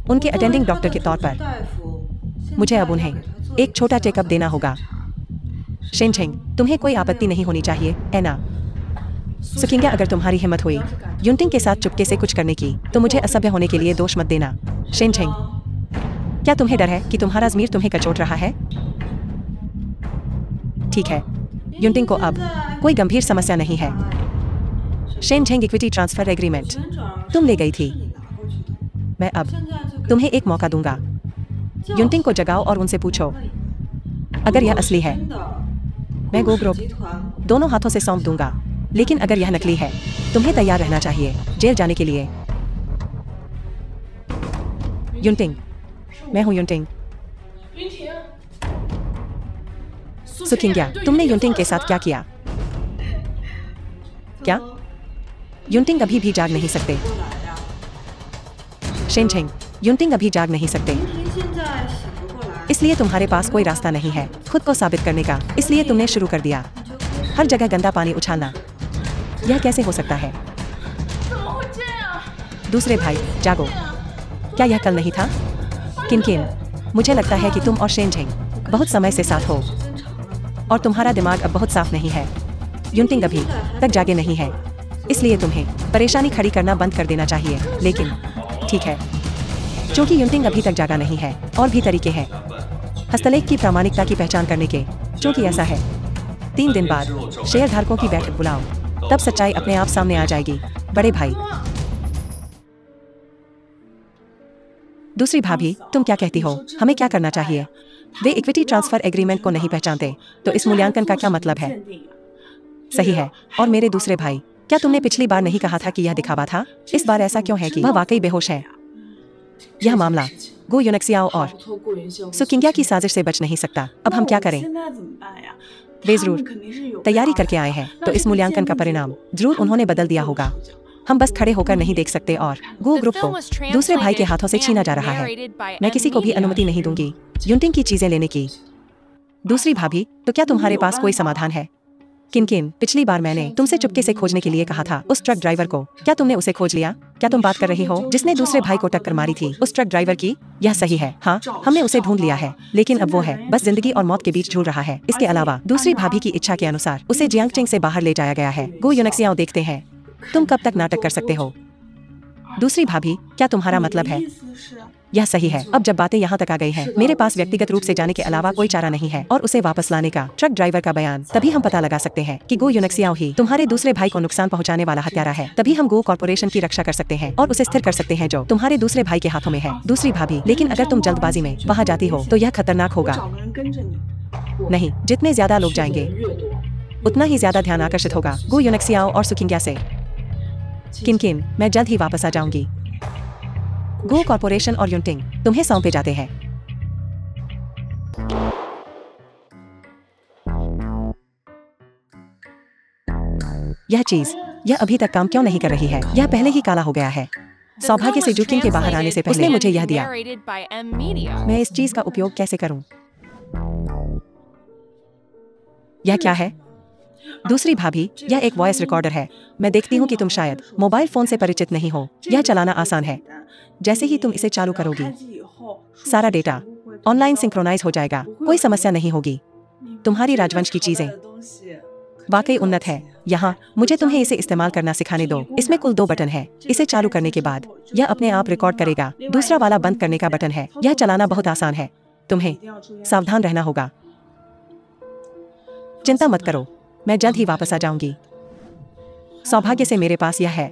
उनके अटेंडिंग डॉक्टर के तौर पर मुझे अब उन्हें एक छोटा चेकअप देना होगा। शेनझेंग, तुम्हें कोई आपत्ति नहीं होनी चाहिए, एना। सुकिंगा, अगर तुम्हारी हिम्मत हुई युनटिंग के साथ चुपके से कुछ करने की तो मुझे असभ्य होने के लिए दोष मत देना। शेनझेंग, क्या तुम्हें डर है कि तुम्हारा ज़मीर तुम्हें कचोट रहा है? ठीक है, युनटिंग को अब कोई गंभीर समस्या नहीं है। शेनझेंग, इक्विटी ट्रांसफर एग्रीमेंट तुम ले गई थी। मैं अब तुम्हें एक मौका दूंगा। युनटिंग को जगाओ और उनसे पूछो, अगर यह असली है मैं गो ग्रुप दोनों हाथों से सौंप दूंगा, लेकिन अगर यह नकली है तुम्हें तैयार रहना चाहिए जेल जाने के लिए। युनटिंग, मैं हूं युनटिंग। सुकिंग्या, तुमने युनटिंग के साथ क्या किया? क्या? युनटिंग अभी भी जाग नहीं सकते। शेनझेंग, युनटिंग अभी जाग नहीं सकते, इसलिए तुम्हारे पास कोई रास्ता नहीं है खुद को साबित करने का, इसलिए तुमने शुरू कर दिया हर जगह गंदा पानी उछालना। यह कैसे हो सकता है? दूसरे भाई, जागो। क्या यह कल नहीं था? किनकिन, मुझे लगता है कि तुम और शेनझेंग बहुत समय से साथ हो और तुम्हारा दिमाग अब बहुत साफ नहीं है। युनटिंग अभी तक जागे नहीं है, इसलिए तुम्हें परेशानी खड़ी करना बंद कर देना चाहिए। लेकिन ठीक है, क्योंकि युनटिंग अभी तक जागा नहीं है और भी तरीके हैं हस्तलेख की प्रामाणिकता की पहचान करने के। क्योंकि ऐसा है, 3 दिन बाद शेयरधारकों की बैठक बुलाओ, तब सच्चाई अपने आप सामने आ जाएगी। बड़े भाई, दूसरी भाभी, तुम क्या कहती हो? हमें क्या करना चाहिए? वे इक्विटी ट्रांसफर एग्रीमेंट को नहीं पहचानते, तो इस मूल्यांकन का क्या मतलब है? सही है। और मेरे दूसरे भाई, क्या तुमने पिछली बार नहीं कहा था कि यह दिखावा था? इस बार ऐसा क्यों है कि वह वाकई बेहोश है? यह मामला गो यूनक्सियाओ और सुकिंग्या की साजिश से बच नहीं सकता। अब हम क्या करें? वे जरूर तैयारी करके आए हैं, तो इस मूल्यांकन का परिणाम जरूर उन्होंने बदल दिया होगा। हम बस खड़े होकर नहीं देख सकते और गो ग्रुप को दूसरे भाई के हाथों से छीना जा रहा है। मैं किसी को भी अनुमति नहीं दूंगी युनटिंग की चीजें लेने की। दूसरी भाभी, तो क्या तुम्हारे पास कोई समाधान है? किनकिन, पिछली बार मैंने तुमसे चुपके से खोजने के लिए कहा था उस ट्रक ड्राइवर को। क्या तुमने उसे खोज लिया? क्या तुम बात कर रही हो जिसने दूसरे भाई को टक्कर मारी थी? उस ट्रक ड्राइवर की? यह सही है, हाँ, हमने उसे ढूंढ लिया है, लेकिन अब वो है बस जिंदगी और मौत के बीच झूल रहा है। इसके अलावा दूसरी भाभी की इच्छा के अनुसार उसे जियांगचिंग से बाहर ले जाया गया है। गो यूनक्सियाओ, देखते हैं तुम कब तक नाटक कर सकते हो। दूसरी भाभी, क्या तुम्हारा मतलब है? यह सही है। अब जब बातें यहाँ तक आ गई हैं, मेरे पास व्यक्तिगत रूप से जाने के अलावा कोई चारा नहीं है और उसे वापस लाने का। ट्रक ड्राइवर का बयान। तभी हम पता लगा सकते हैं कि गो यूनक्सियाओ ही तुम्हारे दूसरे भाई को नुकसान पहुँचाने वाला हत्यारा है। तभी हम गो कॉर्पोरेशन की रक्षा कर सकते हैं और उसे स्थिर कर सकते हैं जो तुम्हारे दूसरे भाई के हाथों में है। दूसरी भाभी, लेकिन अगर तुम जल्दबाजी में वहाँ जाती हो तो यह खतरनाक होगा। नहीं, जितने ज्यादा लोग जाएंगे उतना ही ज्यादा ध्यान आकर्षित होगा गो यूनक्सियाओ और सुकिंग्या से। किन, मैं जल्द ही वापस आ जाऊंगी। गो कॉर्पोरेशन और युनटिंग तुम्हें सौंपे जाते हैं। यह अभी तक काम क्यों नहीं कर रही है? यह पहले ही काला हो गया है। सौभाग्य से जुकिंग के बाहर आने से पहले उसने मुझे यह दिया। मैं इस चीज का उपयोग कैसे करूं? यह क्या है? दूसरी भाभी, यह एक वॉइस रिकॉर्डर है। मैं देखती हूँ कि तुम शायद मोबाइल फोन से परिचित नहीं हो। यह चलाना आसान है। जैसे ही तुम इसे चालू करोगी, सारा डेटा ऑनलाइन सिंक्रोनाइज हो जाएगा। कोई समस्या नहीं होगी। तुम्हारी राजवंश की चीजें वाकई उन्नत है। यहाँ मुझे तुम्हें इसे इस्तेमाल करना सिखाने दो। इसमें कुल 2 बटन है। इसे चालू करने के बाद यह अपने आप रिकॉर्ड करेगा। दूसरा वाला बंद करने का बटन है। यह चलाना बहुत आसान है। तुम्हें सावधान रहना होगा। चिंता मत करो, मैं जल्द ही वापस आ जाऊंगी। सौभाग्य से मेरे पास यह है।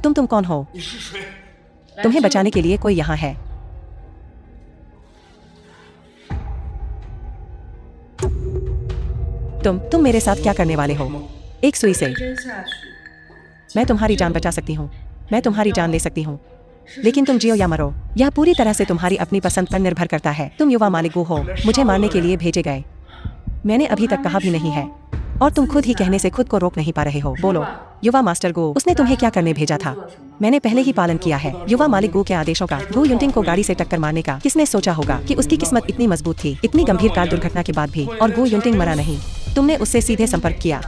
तुम कौन हो? तुम्हें बचाने के लिए कोई यहाँ है। तुम मेरे साथ क्या करने वाले हो? एक सुई से मैं तुम्हारी जान बचा सकती हूँ। मैं तुम्हारी जान ले सकती हूँ, लेकिन तुम जियो या मरो। यह पूरी तरह से तुम्हारी अपनी पसंद पर निर्भर करता है। तुम युवा मालिक हो। मुझे मारने के लिए भेजे गए। मैंने अभी तक कहा भी नहीं है और तुम खुद ही कहने से खुद को रोक नहीं पा रहे हो। बोलो युवा मास्टर गो, उसने तुम्हें क्या करने भेजा था? मैंने पहले ही पालन किया है युवा मालिक गो के आदेशों का। गो युनटिंग को गाड़ी से टक्कर मारने का किसने सोचा होगा कि उसकी किस्मत इतनी मजबूत थी, इतनी गंभीर कार दुर्घटना के बाद भी, और गो युनटिंग मरा नहीं। तुमने उससे सीधे संपर्क किया।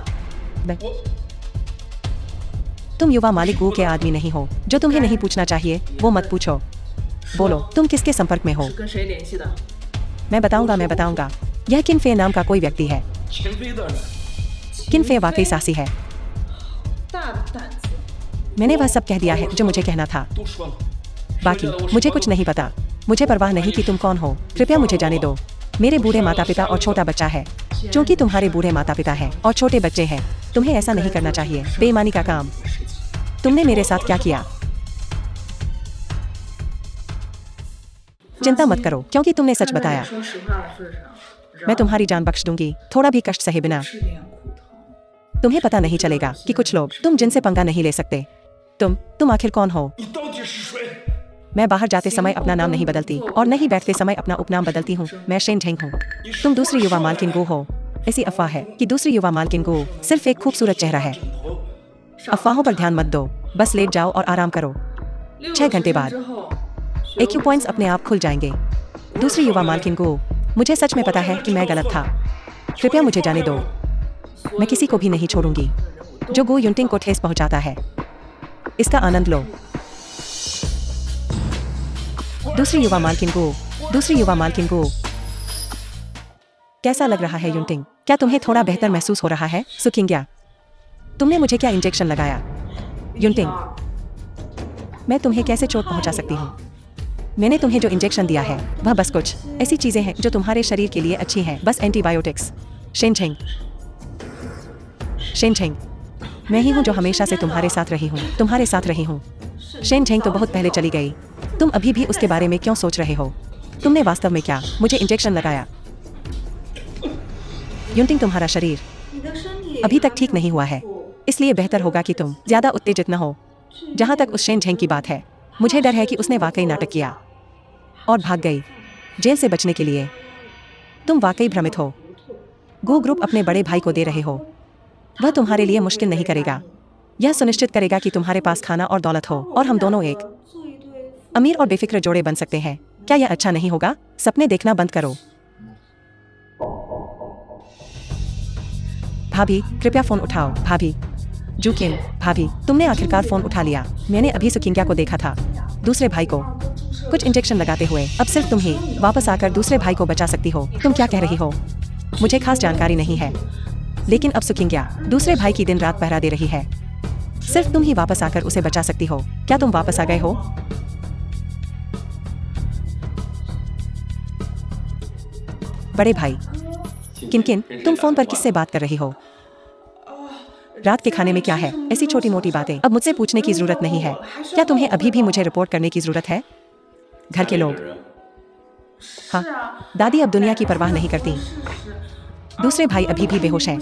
तुम युवा मालिक गो के आदमी नहीं हो। जो तुम्हें नहीं पूछना चाहिए वो मत पूछो। बोलो तुम किसके संपर्क में हो? मैं बताऊंगा। यह किनफे नाम का कोई व्यक्ति है। किनफे वाकई साहसी है। मैंने वह सब कह दिया है जो मुझे कहना था। बाकी मुझे कुछ नहीं पता। मुझे परवाह नहीं कि तुम कौन हो। कृपया मुझे जाने दो। मेरे बूढ़े माता पिता और छोटा बच्चा है। क्योंकि तुम्हारे बूढ़े माता पिता हैं और छोटे बच्चे हैं, तुम्हें ऐसा नहीं करना चाहिए। बेईमानी का काम। तुमने मेरे साथ क्या किया? चिंता मत करो, क्योंकि तुमने सच बताया। मैं तुम्हारी जान बख्श दूंगी, थोड़ा भी कष्ट सहे बिना। तुम्हें पता नहीं चलेगा कि कुछ लोग तुम जिनसे पंगा नहीं ले सकते। तुम आखिर कौन हो? मैं बाहर जाते समय अपना नाम नहीं बदलती और नहीं बैठते समय अपना उपनाम बदलती हूँ। मैं शेन झेंग हूँ। तुम दूसरी युवा मालकिन गो हो। ऐसी अफवाह है कि दूसरी युवा मालकिन गो सिर्फ एक खूबसूरत चेहरा है। अफवाहों पर ध्यान मत दो, बस लेट जाओ और आराम करो। 6 घंटे बाद एक्यू पॉइंट्स अपने आप खुल जाएंगे। दूसरी युवा मालकिन गो, मुझे सच में पता है कि मैं गलत था। कृपया मुझे जाने दो। मैं किसी को भी नहीं छोड़ूंगी जो गो युनटिंग को ठेस पहुंचाता है। इसका आनंद लो। दूसरी युवा मालकिन गो, कैसा लग रहा है युनटिंग? क्या तुम्हें थोड़ा बेहतर महसूस हो रहा है? सुकिंग्या, तुमने मुझे क्या इंजेक्शन लगाया? युनटिंग, मैं तुम्हें कैसे चोट पहुंचा सकती हूँ? मैंने तुम्हें जो इंजेक्शन दिया है वह बस कुछ ऐसी चीजें हैं जो तुम्हारे शरीर के लिए अच्छी हैं, बस एंटीबायोटिक्स। शेन झेंग, मैं ही हूँ जो हमेशा से तुम्हारे साथ रही हूँ। शेन झेंग तो बहुत पहले चली गई। तुम अभी भी उसके बारे में क्यों सोच रहे हो? तुमने वास्तव में क्या मुझे इंजेक्शन लगाया? युनटिंग, तुम्हारा शरीर अभी तक ठीक नहीं हुआ है, इसलिए बेहतर होगा कि तुम ज्यादा उत्तेजित न हो। जहाँ तक उस शेन झेंग की बात है, मुझे डर है कि उसने वाकई नाटक किया और भाग गई जेल से बचने के लिए। तुम वाकई भ्रमित हो। गो ग्रुप अपने बड़े भाई को दे रहे हो। वह तुम्हारे लिए मुश्किल नहीं करेगा। यह सुनिश्चित करेगा कि तुम्हारे पास खाना और दौलत हो और हम दोनों एक अमीर और बेफिक्र जोड़े बन सकते हैं। क्या यह अच्छा नहीं होगा? सपने देखना बंद करो। भाभी, कृपया फोन उठाओ। भाभी, जुकिन, भाभी, तुमने आखिरकार फोन उठा लिया। मैंने अभी सुकिंग्या को देखा था, दूसरे भाई को कुछ इंजेक्शन लगाते हुए। अब सिर्फ तुम ही वापस आकर दूसरे भाई को बचा सकती हो। तुम क्या कह रही हो? मुझे खास जानकारी नहीं है, लेकिन अब सुकिंग्या दूसरे भाई की दिन रात पहरा दे रही है। सिर्फ तुम ही वापस आकर उसे बचा सकती हो। क्या तुम वापस आ गए हो? बड़े भाई, किनकिन, तुम फोन पर किससे बात कर रही हो? रात के खाने में क्या है? ऐसी छोटी मोटी बातें अब मुझसे पूछने की जरूरत नहीं है। क्या तुम्हें अभी भी मुझे रिपोर्ट करने की जरूरत है? घर के लोग। हाँ, दादी अब दुनिया की परवाह नहीं करती। दूसरे भाई अभी भी बेहोश हैं।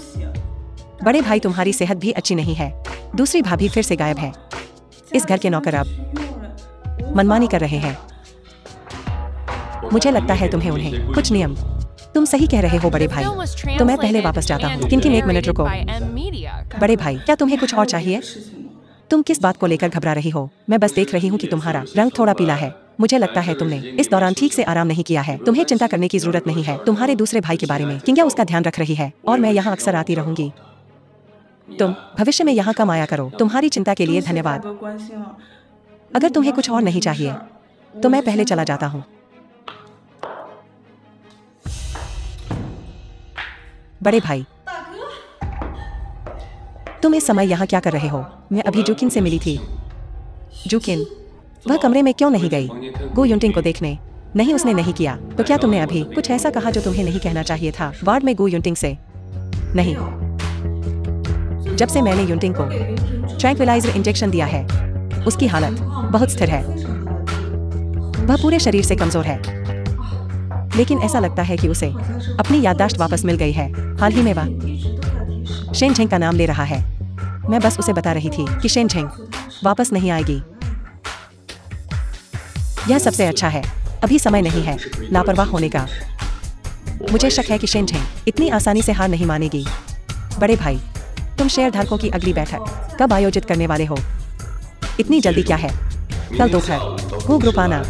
बड़े भाई, तुम्हारी सेहत भी अच्छी नहीं है। दूसरी भाभी फिर से गायब है। इस घर के नौकर अब मनमानी कर रहे हैं। मुझे लगता है तुम्हें उन्हें कुछ नियम। तुम सही कह रहे हो बड़े भाई, तो मैं पहले वापस जाता हूँ। किनकिन, एक मिनट रुको। बड़े भाई, क्या तुम्हें कुछ और चाहिए? तुम किस बात को लेकर घबरा रही हो? मैं बस देख रही हूँ कि तुम्हारा रंग थोड़ा पीला है। मुझे लगता है तुमने इस दौरान ठीक से आराम नहीं किया है। तुम्हें चिंता करने की जरूरत नहीं है तुम्हारे दूसरे भाई के बारे में। किंग्या उसका ध्यान रख रही है और मैं यहाँ अक्सर आती रहूंगी। तुम भविष्य में यहाँ कम आया करो। तुम्हारी चिंता के लिए धन्यवाद। अगर तुम्हें कुछ और नहीं चाहिए तो मैं पहले चला जाता हूँ। बड़े भाई, तुम इस समय यहाँ क्या कर रहे हो? मैं अभी जूकिन से मिली थी। जूकिन, वह कमरे में क्यों नहीं गई गो युनटिंग को देखने? नहीं, उसने नहीं किया। तो क्या तुमने अभी कुछ ऐसा कहा जो तुम्हें नहीं कहना चाहिए था वार्ड में गो युनटिंग से? नहीं। जब से मैंने युनटिंग को ट्रैंक्विलाइजर इंजेक्शन दिया है, उसकी हालत बहुत स्थिर है। वह पूरे शरीर से कमजोर है, लेकिन ऐसा लगता है कि उसे अपनी याददाश्त वापस मिल गई है। हाल ही में वह शेन झेंग का नाम ले रहा है। मैं बस उसे बता रही थी कि शेन झेंग वापस नहीं आएगी। यह सबसे अच्छा है। अभी समय नहीं है लापरवाह होने का। मुझे शक है कि शेन झेंग इतनी आसानी से हार नहीं मानेगी। बड़े भाई, तुम शेयरधारकों की अगली बैठक कब आयोजित करने वाले हो? इतनी जल्दी क्या है? कल दोपहर वो ग्रुप आना।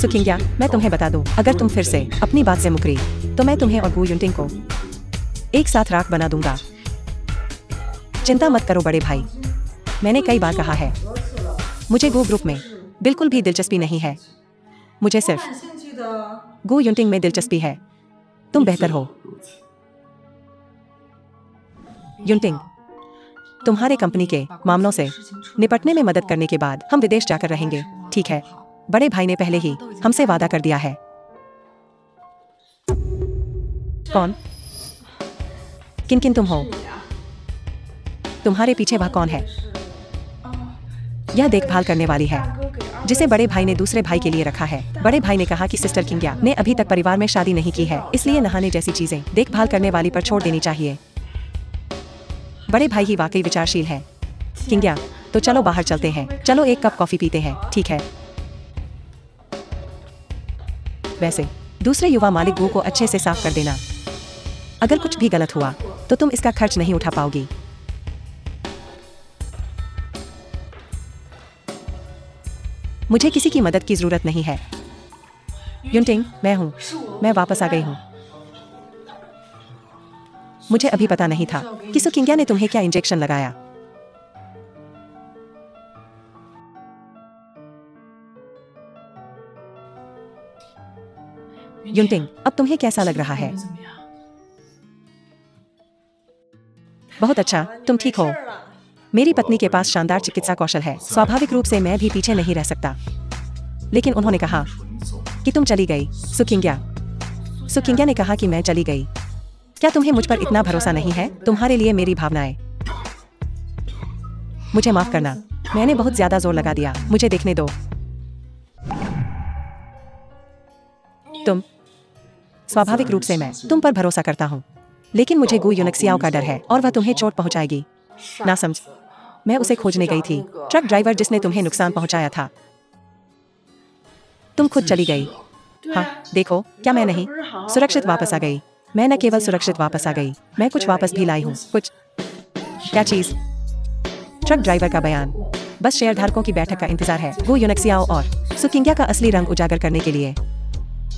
सुकिंग्या, मैं तुम्हें बता दूं, अगर तुम फिर से अपनी बात से मुकरी तो मैं तुम्हें और गू युनटिंग को एक साथ राख बना दूंगा। चिंता मत करो बड़े भाई, मैंने कई बार कहा है, मुझे गो ग्रुप में बिल्कुल भी दिलचस्पी नहीं है। मुझे सिर्फ गू युनटिंग में दिलचस्पी है। तुम बेहतर हो। युनटिंग, तुम्हारे कंपनी के मामलों से निपटने में मदद करने के बाद हम विदेश जाकर रहेंगे, ठीक है? बड़े भाई ने पहले ही हमसे वादा कर दिया है। कौन? किन तुम हो? तुम्हारे पीछे वह कौन है? यह देखभाल करने वाली है जिसे बड़े भाई ने दूसरे भाई के लिए रखा है। बड़े भाई ने कहा कि सिस्टर किंग्या ने अभी तक परिवार में शादी नहीं की है, इसलिए नहाने जैसी चीजें देखभाल करने वाली पर छोड़ देनी चाहिए। बड़े भाई ही वाकई विचारशील है। किंग्या, तो चलो बाहर चलते हैं। चलो एक कप कॉफी पीते हैं, ठीक है? वैसे दूसरे युवा मालिक गू को अच्छे से साफ कर देना। अगर कुछ भी गलत हुआ तो तुम इसका खर्च नहीं उठा पाओगी। मुझे किसी की मदद की जरूरत नहीं है। युनटिंग, मैं हूं। मैं वापस आ गई हूं। मुझे अभी पता नहीं था कि सुकिंग्या ने तुम्हें क्या इंजेक्शन लगाया। युनटिंग, अब तुम्हें कैसा लग रहा है? बहुत अच्छा, तुम ठीक हो। मेरी पत्नी के पास शानदार चिकित्सा कौशल है। स्वाभाविक रूप से मैं भी पीछे नहीं रह सकता, लेकिन उन्होंने कहा कि तुम चली गई। सुकिंग्या ने कहा कि मैं चली गई। क्या तुम्हें मुझ पर इतना भरोसा नहीं है? तुम्हारे लिए मेरी भावनाएं। मुझे माफ करना, मैंने बहुत ज्यादा जोर लगा दिया। मुझे देखने दो। तुम स्वाभाविक रूप से मैं तुम पर भरोसा करता हूँ, लेकिन मुझे गू युनक्सियाओ का डर है और वह तुम्हें चोट पहुंचाएगी। ना समझ, मैं उसे खोजने गई थी, ट्रक ड्राइवर जिसने तुम्हें नुकसान पहुंचाया था। तुम खुद चली गई। हाँ, देखो, क्या मैं नहीं सुरक्षित वापस आ गई? मैं न केवल सुरक्षित वापस आ गई, मैं कुछ वापस भी लाई हूँ। कुछ? क्या चीज? ट्रक ड्राइवर का बयान। बस शेयरधारकों की बैठक का इंतजार है गू युनक्सियाओ और सुकिंग्या का असली रंग उजागर करने के लिए।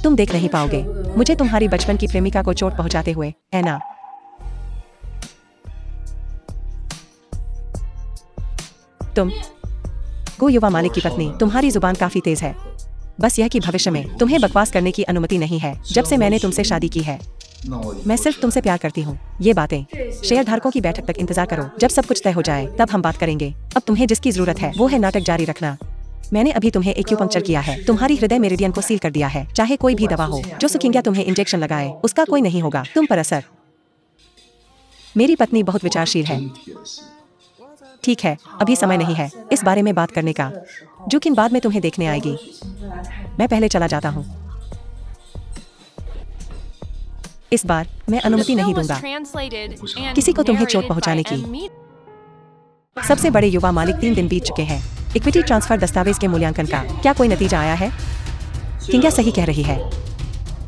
तुम देख नहीं पाओगे मुझे तुम्हारी बचपन की प्रेमिका को चोट पहुंचाते हुए, एना। तुम गो युवा मालिक की पत्नी, तुम्हारी जुबान काफी तेज है। बस यह कि भविष्य में तुम्हें बकवास करने की अनुमति नहीं है। जब से मैंने तुमसे शादी की है, मैं सिर्फ तुमसे प्यार करती हूँ। ये बातें शेयर धारकों की बैठक तक इंतजार करो। जब सब कुछ तय हो जाए तब हम बात करेंगे। अब तुम्हें जिसकी जरूरत है वो है नाटक जारी रखना। मैंने अभी तुम्हें एक्यूपंक्चर किया है, तुम्हारी हृदय मेरिडियन को सील कर दिया है। चाहे कोई भी दवा हो जो सुकिंग्या तुम्हें इंजेक्शन लगाए, उसका कोई नहीं होगा तुम पर असर। मेरी पत्नी बहुत विचारशील है। ठीक है, अभी समय नहीं है इस बारे में बात करने का। जुकिन बाद में तुम्हें देखने आएगी। मैं पहले चला जाता हूँ। इस बार मैं अनुमति नहीं दूंगा किसी को तुम्हें चोट पहुंचाने की। सबसे बड़े युवा मालिक 3 दिन बीत चुके हैं। इक्विटी ट्रांसफर दस्तावेज के मूल्यांकन का क्या कोई नतीजा आया है? किंग्या सही कह रही है।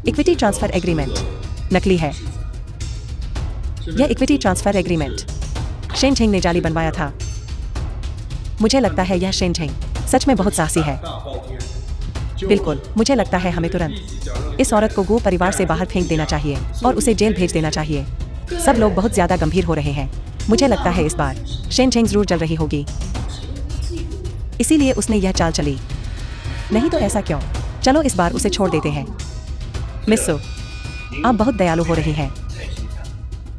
इक्विटी ट्रांसफर एग्रीमेंट नकली है। यह equity transfer agreement Shane Zheng ने जाली बनवाया था। मुझे लगता है यह शेन झेंग सच में बहुत साहसी है। बिल्कुल, मुझे लगता है हमें तुरंत इस औरत को गो परिवार से बाहर फेंक देना चाहिए और उसे जेल भेज देना चाहिए। सब लोग बहुत ज्यादा गंभीर हो रहे हैं। मुझे लगता है इस बार शेन झेंग जरूर जल रही होगी, इसीलिए उसने यह चाल चली। नहीं तो ऐसा क्यों? चलो इस बार उसे छोड़ देते हैं। मिस सु, आप बहुत दयालु हो रही हैं।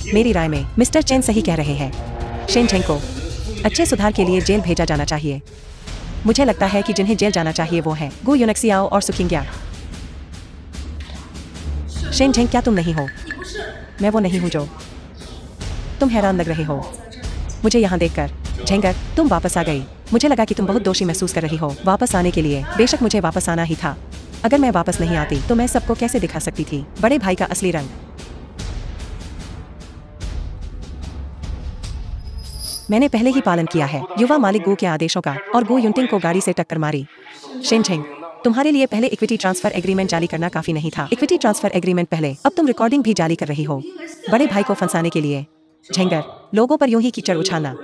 मेरी राय में मिस्टर चेन सही कह रहे हैं। शेन झेंग को अच्छे सुधार के लिए जेल भेजा जाना चाहिए। मुझे लगता है कि जिन्हें जेल जाना चाहिए वो हैं गो यूनेक्सियाओ और सुकिंग्या। शेन झेंग, क्या तुम नहीं हो? मैं वो नहीं हूँ जो तुम हैरान लग रहे हो मुझे यहाँ देखकर। झेंगर, तुम वापस आ गई। मुझे लगा कि तुम बहुत दोषी महसूस कर रही हो वापस आने के लिए। बेशक मुझे वापस आना ही था। अगर मैं वापस नहीं आती तो मैं सबको कैसे दिखा सकती थी बड़े भाई का असली रंग। मैंने पहले ही पालन किया है युवा मालिक गो के आदेशों का और गो युनटिंग को गाड़ी से टक्कर मारी। शेन झेंग, तुम्हारे लिए पहले इक्विटी ट्रांसफर एग्रीमेंट जारी करना काफी नहीं था। इक्विटी ट्रांसफर एग्रीमेंट पहले, अब तुम रिकॉर्डिंग भी जारी कर रही हो बड़े भाई को फंसाने के लिए। झेंगर, लोगों पर यूं ही कीचड़ उछालना,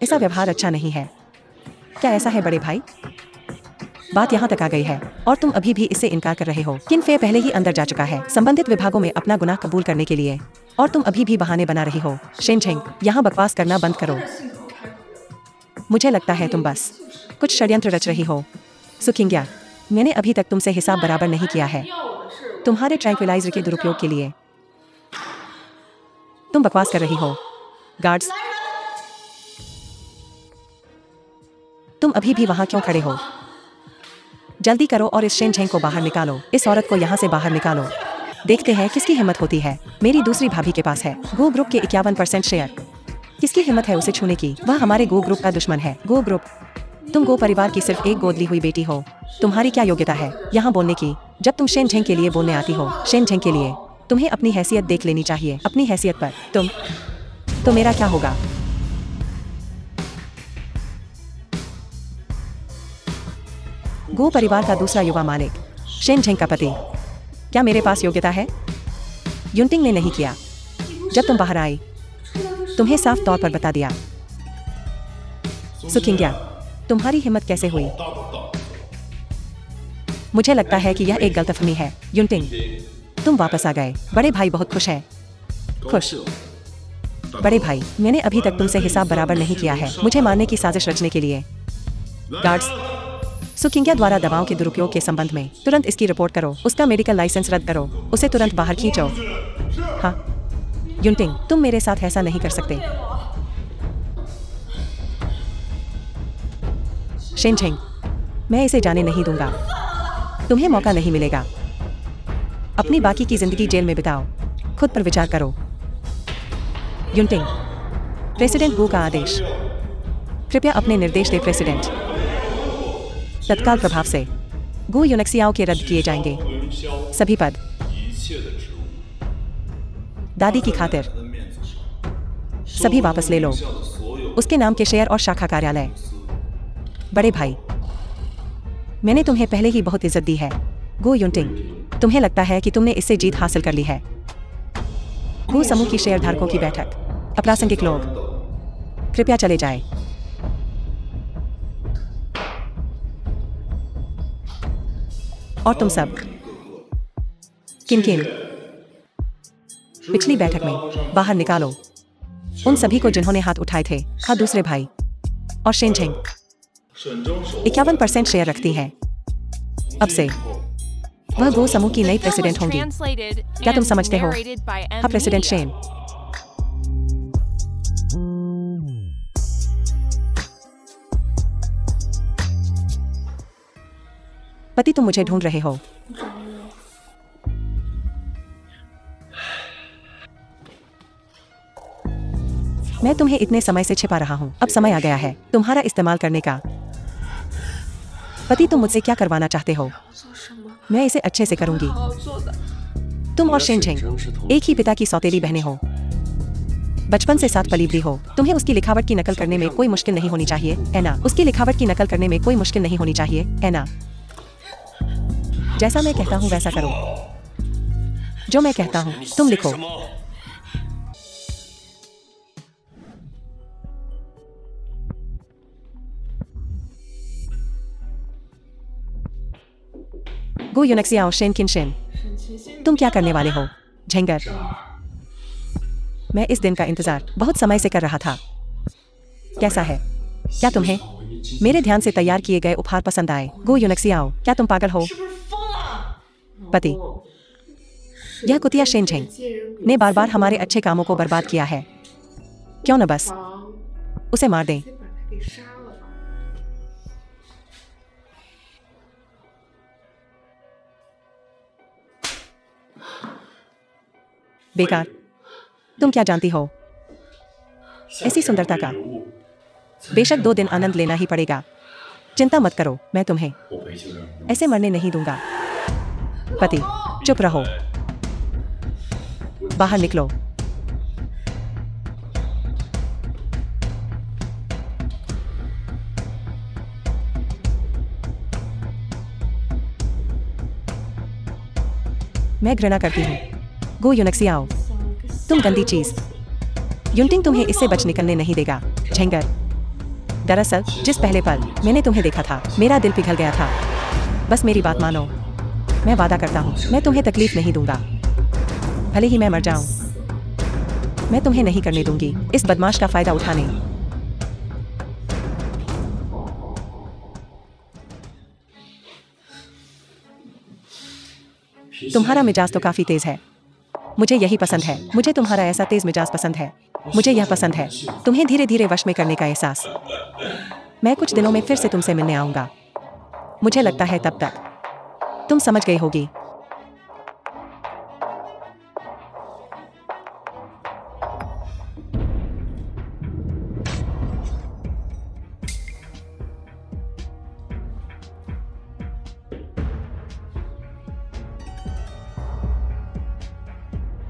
ऐसा व्यवहार अच्छा नहीं है। क्या ऐसा है बड़े भाई? बात यहाँ तक आ गई है और तुम अभी भी इससे इनकार कर रहे हो। किन फे पहले ही अंदर जा चुका है संबंधित विभागों में अपना गुनाह कबूल करने के लिए और तुम अभी भी बहाने बना रही हो। शेन झेंग, यहाँ बकवास करना बंद करो। मुझे लगता है तुम बस कुछ षड्यंत्र रच रही हो। सुकिंग्या, मैंने अभी तक तुमसे हिसाब बराबर नहीं किया है तुम्हारे ट्रैंक्विलाइजर के दुरुपयोग के लिए। तुम बकवास कर रही हो। गार्ड्स, तुम अभी भी वहां क्यों खड़े हो? जल्दी करो और इस शेन झेंग को बाहर निकालो। इस औरत को यहाँ से बाहर निकालो। देखते हैं किसकी हिम्मत होती है। मेरी दूसरी भाभी के पास है गो ग्रुप के 51% शेयर। किसकी हिम्मत है उसे छूने की? वह हमारे गो ग्रुप का दुश्मन है। गो ग्रुप, तुम गो परिवार की सिर्फ एक गोद ली हुई बेटी हो। तुम्हारी क्या योग्यता है यहाँ बोलने की? जब तुम शेन झेंग के लिए बोलने आती हो, शेन झेंग के लिए तुम्हें अपनी हैसियत देख लेनी चाहिए। अपनी हैसियत पर तो मेरा क्या होगा? गो परिवार का दूसरा युवा मालिक, शेन झेंग का पति। क्या मेरे पास योग्यता है? युनटिंग ने नहीं किया। जब तुम बाहर आई तुम्हें साफ तौर पर बता दिया। सुकिंग्या, तुम्हारी हिम्मत कैसे हुई? मुझे लगता है कि यह एक गलतफहमी है। युनटिंग, तुम वापस आ गए। बड़े भाई बहुत खुश है। खुश? बड़े भाई, मैंने अभी तक तुमसे हिसाब बराबर नहीं किया है मुझे मारने की साजिश रचने के लिए। गार्ड्स, सुकिंग्या द्वारा दवाओं के दुरुपयोग के संबंध में तुरंत इसकी रिपोर्ट करो। उसका मेडिकल लाइसेंस रद्द करो। उसे तुरंत बाहर खींचो। हाँ युनटिंग, तुम मेरे साथ ऐसा नहीं कर सकते। शेन झेंग, मैं इसे जाने नहीं दूंगा। तुम्हें मौका नहीं मिलेगा। अपनी बाकी की जिंदगी जेल में बिताओ। खुद पर विचार करो। युनटिंग, प्रेसिडेंट गो का आदेश। कृपया अपने निर्देश दे प्रेसिडेंट। तत्काल प्रभाव से गो यूनेक्सियाओ के रद्द किए जाएंगे सभी पद। दादी की खातिर सभी वापस ले लो। उसके नाम के शेयर और शाखा कार्यालय। बड़े भाई, मैंने तुम्हें पहले ही बहुत इज्जत दी है। गो युनटिंग, तुम्हें लगता है कि तुमने इससे जीत हासिल कर ली है? गो समूह की शेयरधारकों की बैठक। अप्रासंगिक लोग कृपया चले जाएं। और तुम सब किन किन पिछली बैठक में बाहर निकालो उन सभी को जिन्होंने हाथ उठाए थे। हाँ, दूसरे भाई और शेन झेंग 51% शेयर रखती हैं। अब से वह गो समूह की नई प्रेसिडेंट होंगी। क्या तुम समझते हो? हाँ, प्रेसिडेंट शेन। पति, तुम मुझे ढूंढ रहे हो। मैं तुम्हें इतने समय से छिपा रहा हूँ। अब समय आ गया है तुम्हारा इस्तेमाल करने का। पति, तुम मुझसे क्या करवाना चाहते हो? मैं इसे अच्छे से करूंगी। तुम और शेन झेंग एक ही पिता की सौतेली बहनें हो। बचपन से साथ पली बड़ी हो। तुम्हें उसकी लिखावट की नकल करने में कोई मुश्किल नहीं होनी चाहिए, है ना? उसकी लिखावट की नकल करने में कोई मुश्किल नहीं होनी चाहिए, है ना? जैसा मैं कहता हूँ वैसा करो। जो मैं कहता हूँ तुम लिखो। गो यूनक्सियाओ शेन किनशेन, तुम क्या करने वाले हो? झेंगर, मैं इस दिन का इंतजार बहुत समय से कर रहा था। कैसा है? क्या तुम्हें मेरे ध्यान से तैयार किए गए उपहार पसंद आए? गो यूनक्सियाओ, क्या तुम पागल हो? पति, यह कुतिया शेन झेंग ने बार बार हमारे अच्छे कामों को बर्बाद किया है। क्यों न बस उसे मार दें? बेकार। तुम क्या जानती हो ऐसी सुंदरता का? बेशक 2 दिन आनंद लेना ही पड़ेगा। चिंता मत करो, मैं तुम्हें ऐसे मरने नहीं दूंगा। पति, चुप रहो। बाहर निकलो। मैं घृणा करती हूँ। गो यूनक्सियाओ, तुम गंदी चीज। युनटिंग तुम्हें इससे बच निकलने नहीं देगा। झेंगर, दरअसल जिस पहले पल मैंने तुम्हें देखा था मेरा दिल पिघल गया था। बस मेरी बात मानो। मैं वादा करता हूँ मैं तुम्हें तकलीफ नहीं दूंगा, भले ही मैं मर जाऊं। मैं तुम्हें नहीं करने दूंगी इस बदमाश का फायदा उठाने। तुम्हारा मिजाज तो काफी तेज है। मुझे यही पसंद है। मुझे तुम्हारा ऐसा तेज मिजाज पसंद है। मुझे यह पसंद है, तुम्हें धीरे धीरे वश में करने का एहसास। मैं कुछ दिनों में फिर से तुमसे मिलने आऊंगा। मुझे लगता है तब तक तुम समझ गई होगी।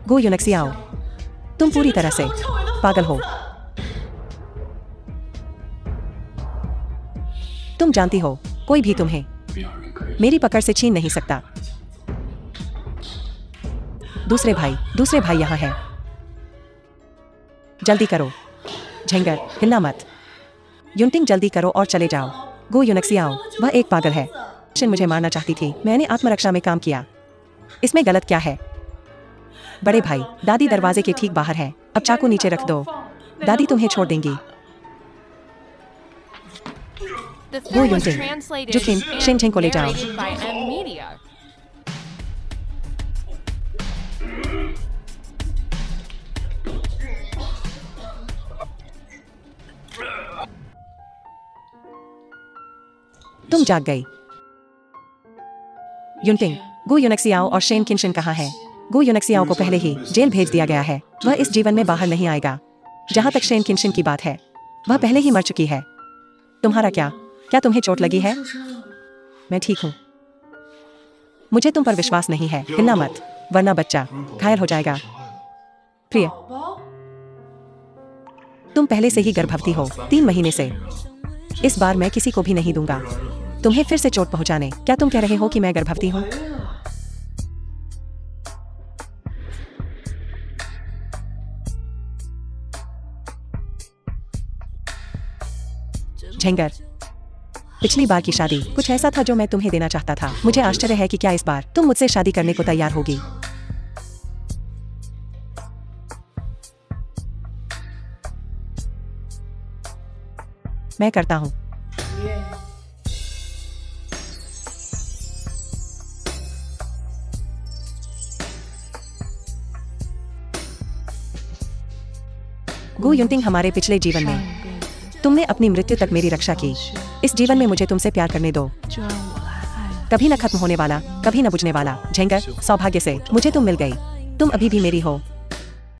गो यूनक्सियाओ, तुम पूरी तरह से पागल हो। तुम जानती हो कोई भी तुम्हें मेरी पकड़ से छीन नहीं सकता। दूसरे भाई यहाँ है। जल्दी करो झेंगर, हिलना मत। युनटिंग, जल्दी करो और चले जाओ। गो यूनक्सियाओ, वह एक पागल है। शिन मुझे मारना चाहती थी। मैंने आत्मरक्षा में काम किया। इसमें गलत क्या है? बड़े भाई, दादी दरवाजे के ठीक बाहर है। अब चाकू नीचे रख दो, दादी तुम्हें छोड़ देंगी। वो युनटिंग, जुकिन, शेन झेंग को ले जाओ। तुम जाग गई। युनटिंग, गो यूनक्सियाओ और शेन किनशिन कहाँ है? गो यूनक्सियाओ को पहले ही जेल भेज दिया गया है। वह इस जीवन में बाहर नहीं आएगा। जहां तक शेन किनशिन की बात है, वह पहले ही मर चुकी है। तुम्हारा क्या तुम्हें चोट लगी है? मैं ठीक हूं। मुझे तुम पर विश्वास नहीं है। हिलना मत, वरना बच्चा घायल हो जाएगा। प्रिय, तुम पहले से ही गर्भवती हो, 3 महीने से। इस बार मैं किसी को भी नहीं दूंगा तुम्हें फिर से चोट पहुंचाने। क्या तुम कह रहे हो कि मैं गर्भवती हूं? झेंगर, पिछली बार की शादी कुछ ऐसा था जो मैं तुम्हें देना चाहता था। मुझे आश्चर्य है कि क्या इस बार तुम मुझसे शादी करने को तैयार होगी। मैं करता हूं। गु युनटिंग, हमारे पिछले जीवन में तुमने अपनी मृत्यु तक मेरी रक्षा की। इस जीवन में मुझे तुमसे प्यार करने दो। कभी न खत्म होने वाला, कभी न बुझने वाला झेंगर, सौभाग्य से मुझे तुम मिल गई। तुम अभी भी मेरी हो।